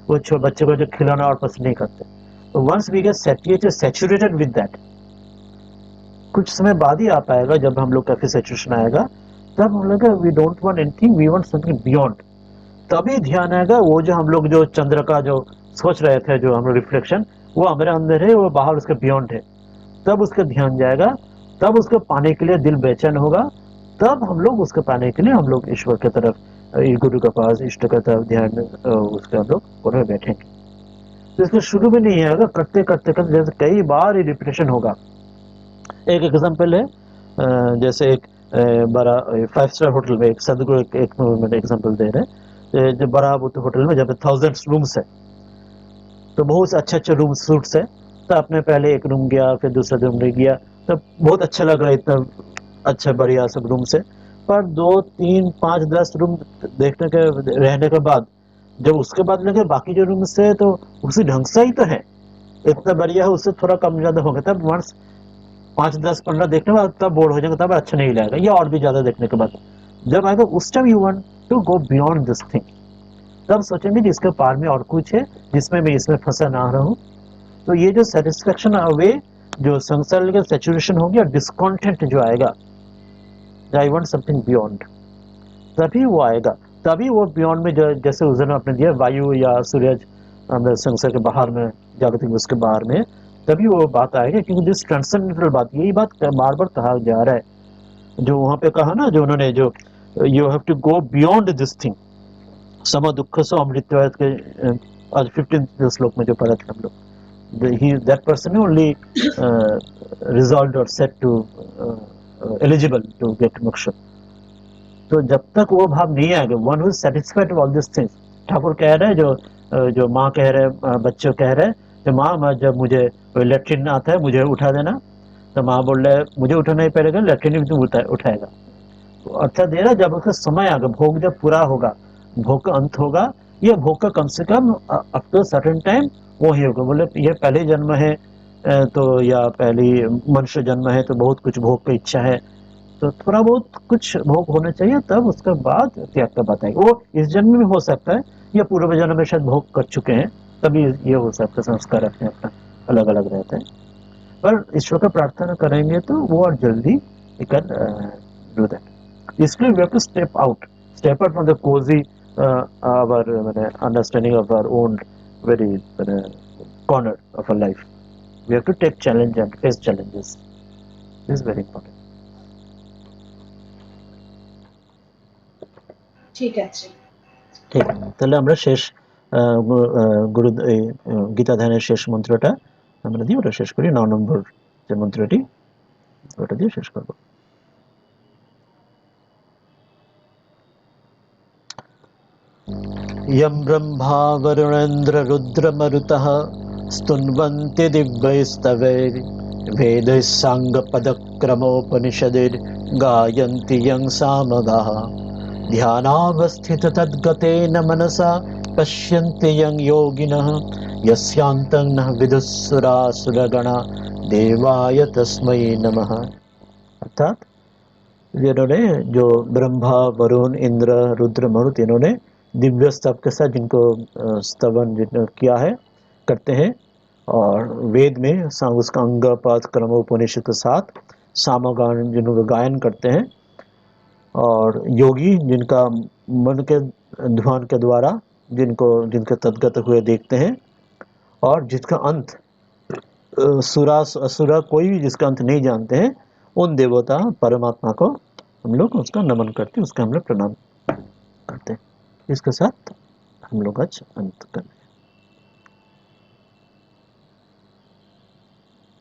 वो बच्चे को जो खिलौना और पसंद नहीं करते, तो once we get saturated with that, कुछ समय बाद ही आ पाएगा, जब हम लोग काफी सैचुरेशन आएगा, तब हम लोग we don't want anything, we want something beyond. तभी ध्यान आएगा, वो जो हम लोग जो चंद्र का जो सोच रहे थे, जो हम लोग रिफ्लेक्शन, वो हमारे अंदर है, वो बाहर उसके बियॉन्ड है, तब उसका ध्यान जाएगा, तब उसको पाने के लिए दिल बेचैन होगा, तब हम लोग उसको पाने के लिए हम लोग ईश्वर की तरफ, गुरु के पास, इष्ट की तरफ ध्यान उसके हम लोग बैठेंगे। तो इसको शुरू में नहीं आएगा, करते करते करते जैसे कई बार ये रिपीटेशन होगा। एक एग्जांपल है, जैसे एक बड़ा 5 स्टार होटल में एक सदगुरु एक एग्जांपल दे रहे हैं, जो बड़ा होटल में जब 1000 रूम्स है, तो बहुत अच्छे अच्छे रूम सूट्स है, तो आपने पहले एक रूम गया, फिर दूसरा रूम में गया, तो बहुत अच्छा लग रहा है, इतना अच्छा बढ़िया सब रूम से, पर 2 3 5 10 रूम देखने के रहने के बाद, जब उसके बाद लगे बाकी जो रूम से तो उसी ढंग से ही तो है, इतना बढ़िया है, उससे थोड़ा कम ज्यादा होगा, तब वंस 5 10 15 देखने के बाद तब बोर हो जाएगा, तब अच्छा नहीं लगेगा, या और भी ज्यादा देखने के बाद जब आएगा, उस time you want to go beyond this thing, तब सोचेंगे जिसके पार में और कुछ है, जिसमें मैं इसमें फंसा ना रहूं। तो ये जो सेटिस्फेक्शन अवे, जो संसार का सैचुरेशन हो गया, डिस्कॉन्टेंट जो आएगा, आई वांट समथिंग बियॉन्ड, तभी वो आएगा, तभी वो बियॉन्ड में जैसे उस दिन आपने दिया वायु या सूरज, संसार के बाहर में, जागतिक उसके बाहर में, तभी वो बात आएगी, क्योंकि दिस ट्रांसेंडेंटल बात, यही बात बार बार कहा जा रहा है, जो वहां पे कहा ना, जो उन्होंने जो you have to go beyond this thing, सम दुख सो अमृत के आज 15 श्लोक में जो पढ़ा था हम लोग, that person only resolved or set to eligible to get moksha। तो जब तक वो भाव नहीं आएगा, one who is satisfied all this things, Thakur कह रहे हैं, जो माँ कह रहे हैं, बच्चों कह रहे हैं, जो माँ जब मुझे लेट्रिन आता है मुझे उठा देना, तो माँ बोल रहा है मुझे उठाना ही पड़ेगा, लैट्रिन भी तुम उठाएगा। तो अर्थात ये ना, जब उसका समय आएगा, भोग जब पूरा होगा, भोग का अंत होगा, ये भोग का कम से कम आफ्टर सर्टेन टाइम वो ही होगा। बोले ये पहले जन्म है तो या पहली मनुष्य जन्म है तो बहुत कुछ भोग की इच्छा है, तो थोड़ा बहुत कुछ भोग होना चाहिए, तब उसके बाद त्याग का बात आएगी। वो इस जन्म में हो सकता है या पूर्व जन्म में शायद भोग कर चुके हैं, तभी ये हो सकता है। संस्कार अपने अपना अलग अलग रहता है, पर ईश्वर का प्रार्थना करेंगे तो वो और जल्दी कैन डू दैट। इसलिए we have to step out from the cozy our माने understanding of our own very corner of our life. We have to take challenge and face challenges, is very important. ঠিক আছে। ঠিক, তাহলে আমরা শেষ গুরু গীতা ধ্যানের শেষ মন্ত্রটা আমরা দিয়ে ওটা শেষ করি। 9 নম্বর যে মন্ত্রটি, ওটা দিয়ে শেষ করব। यं ब्रह्मा वरुणेन्द्र रुद्रमरुतः स्तुन्वन्ति दिव्यैस्तवैः वेदैः साङ्गपदक्रमोपनिषदैर्गायन्ति यं सामगाः ध्यानावस्थिततद्गतेन मनसा पश्यन्ति यं योगिनः यस्यान्तं न विदुःसुरासुरगणा देवाय तस्मै नमः। अर्थात जिन्होंने, जो ब्रह्मा वरुण इंद्र रुद्र मरुत, इन्होंने दिव्य स्तव के साथ जिनको स्तवन किया है, करते हैं, और वेद में उसका अंग पाद क्रमोपनिषद के साथ सामगान जिनको गायन करते हैं, और योगी जिनका मन के ध्यान के द्वारा जिनके तद्गत हुए देखते हैं, और जिसका अंत असुरा कोई भी जिसका अंत नहीं जानते हैं, उन देवता परमात्मा को हम लोग उसका नमन करते हैं, उसका हम लोग प्रणाम करते हैं। इसके साथ हम लोग आज अंत करें।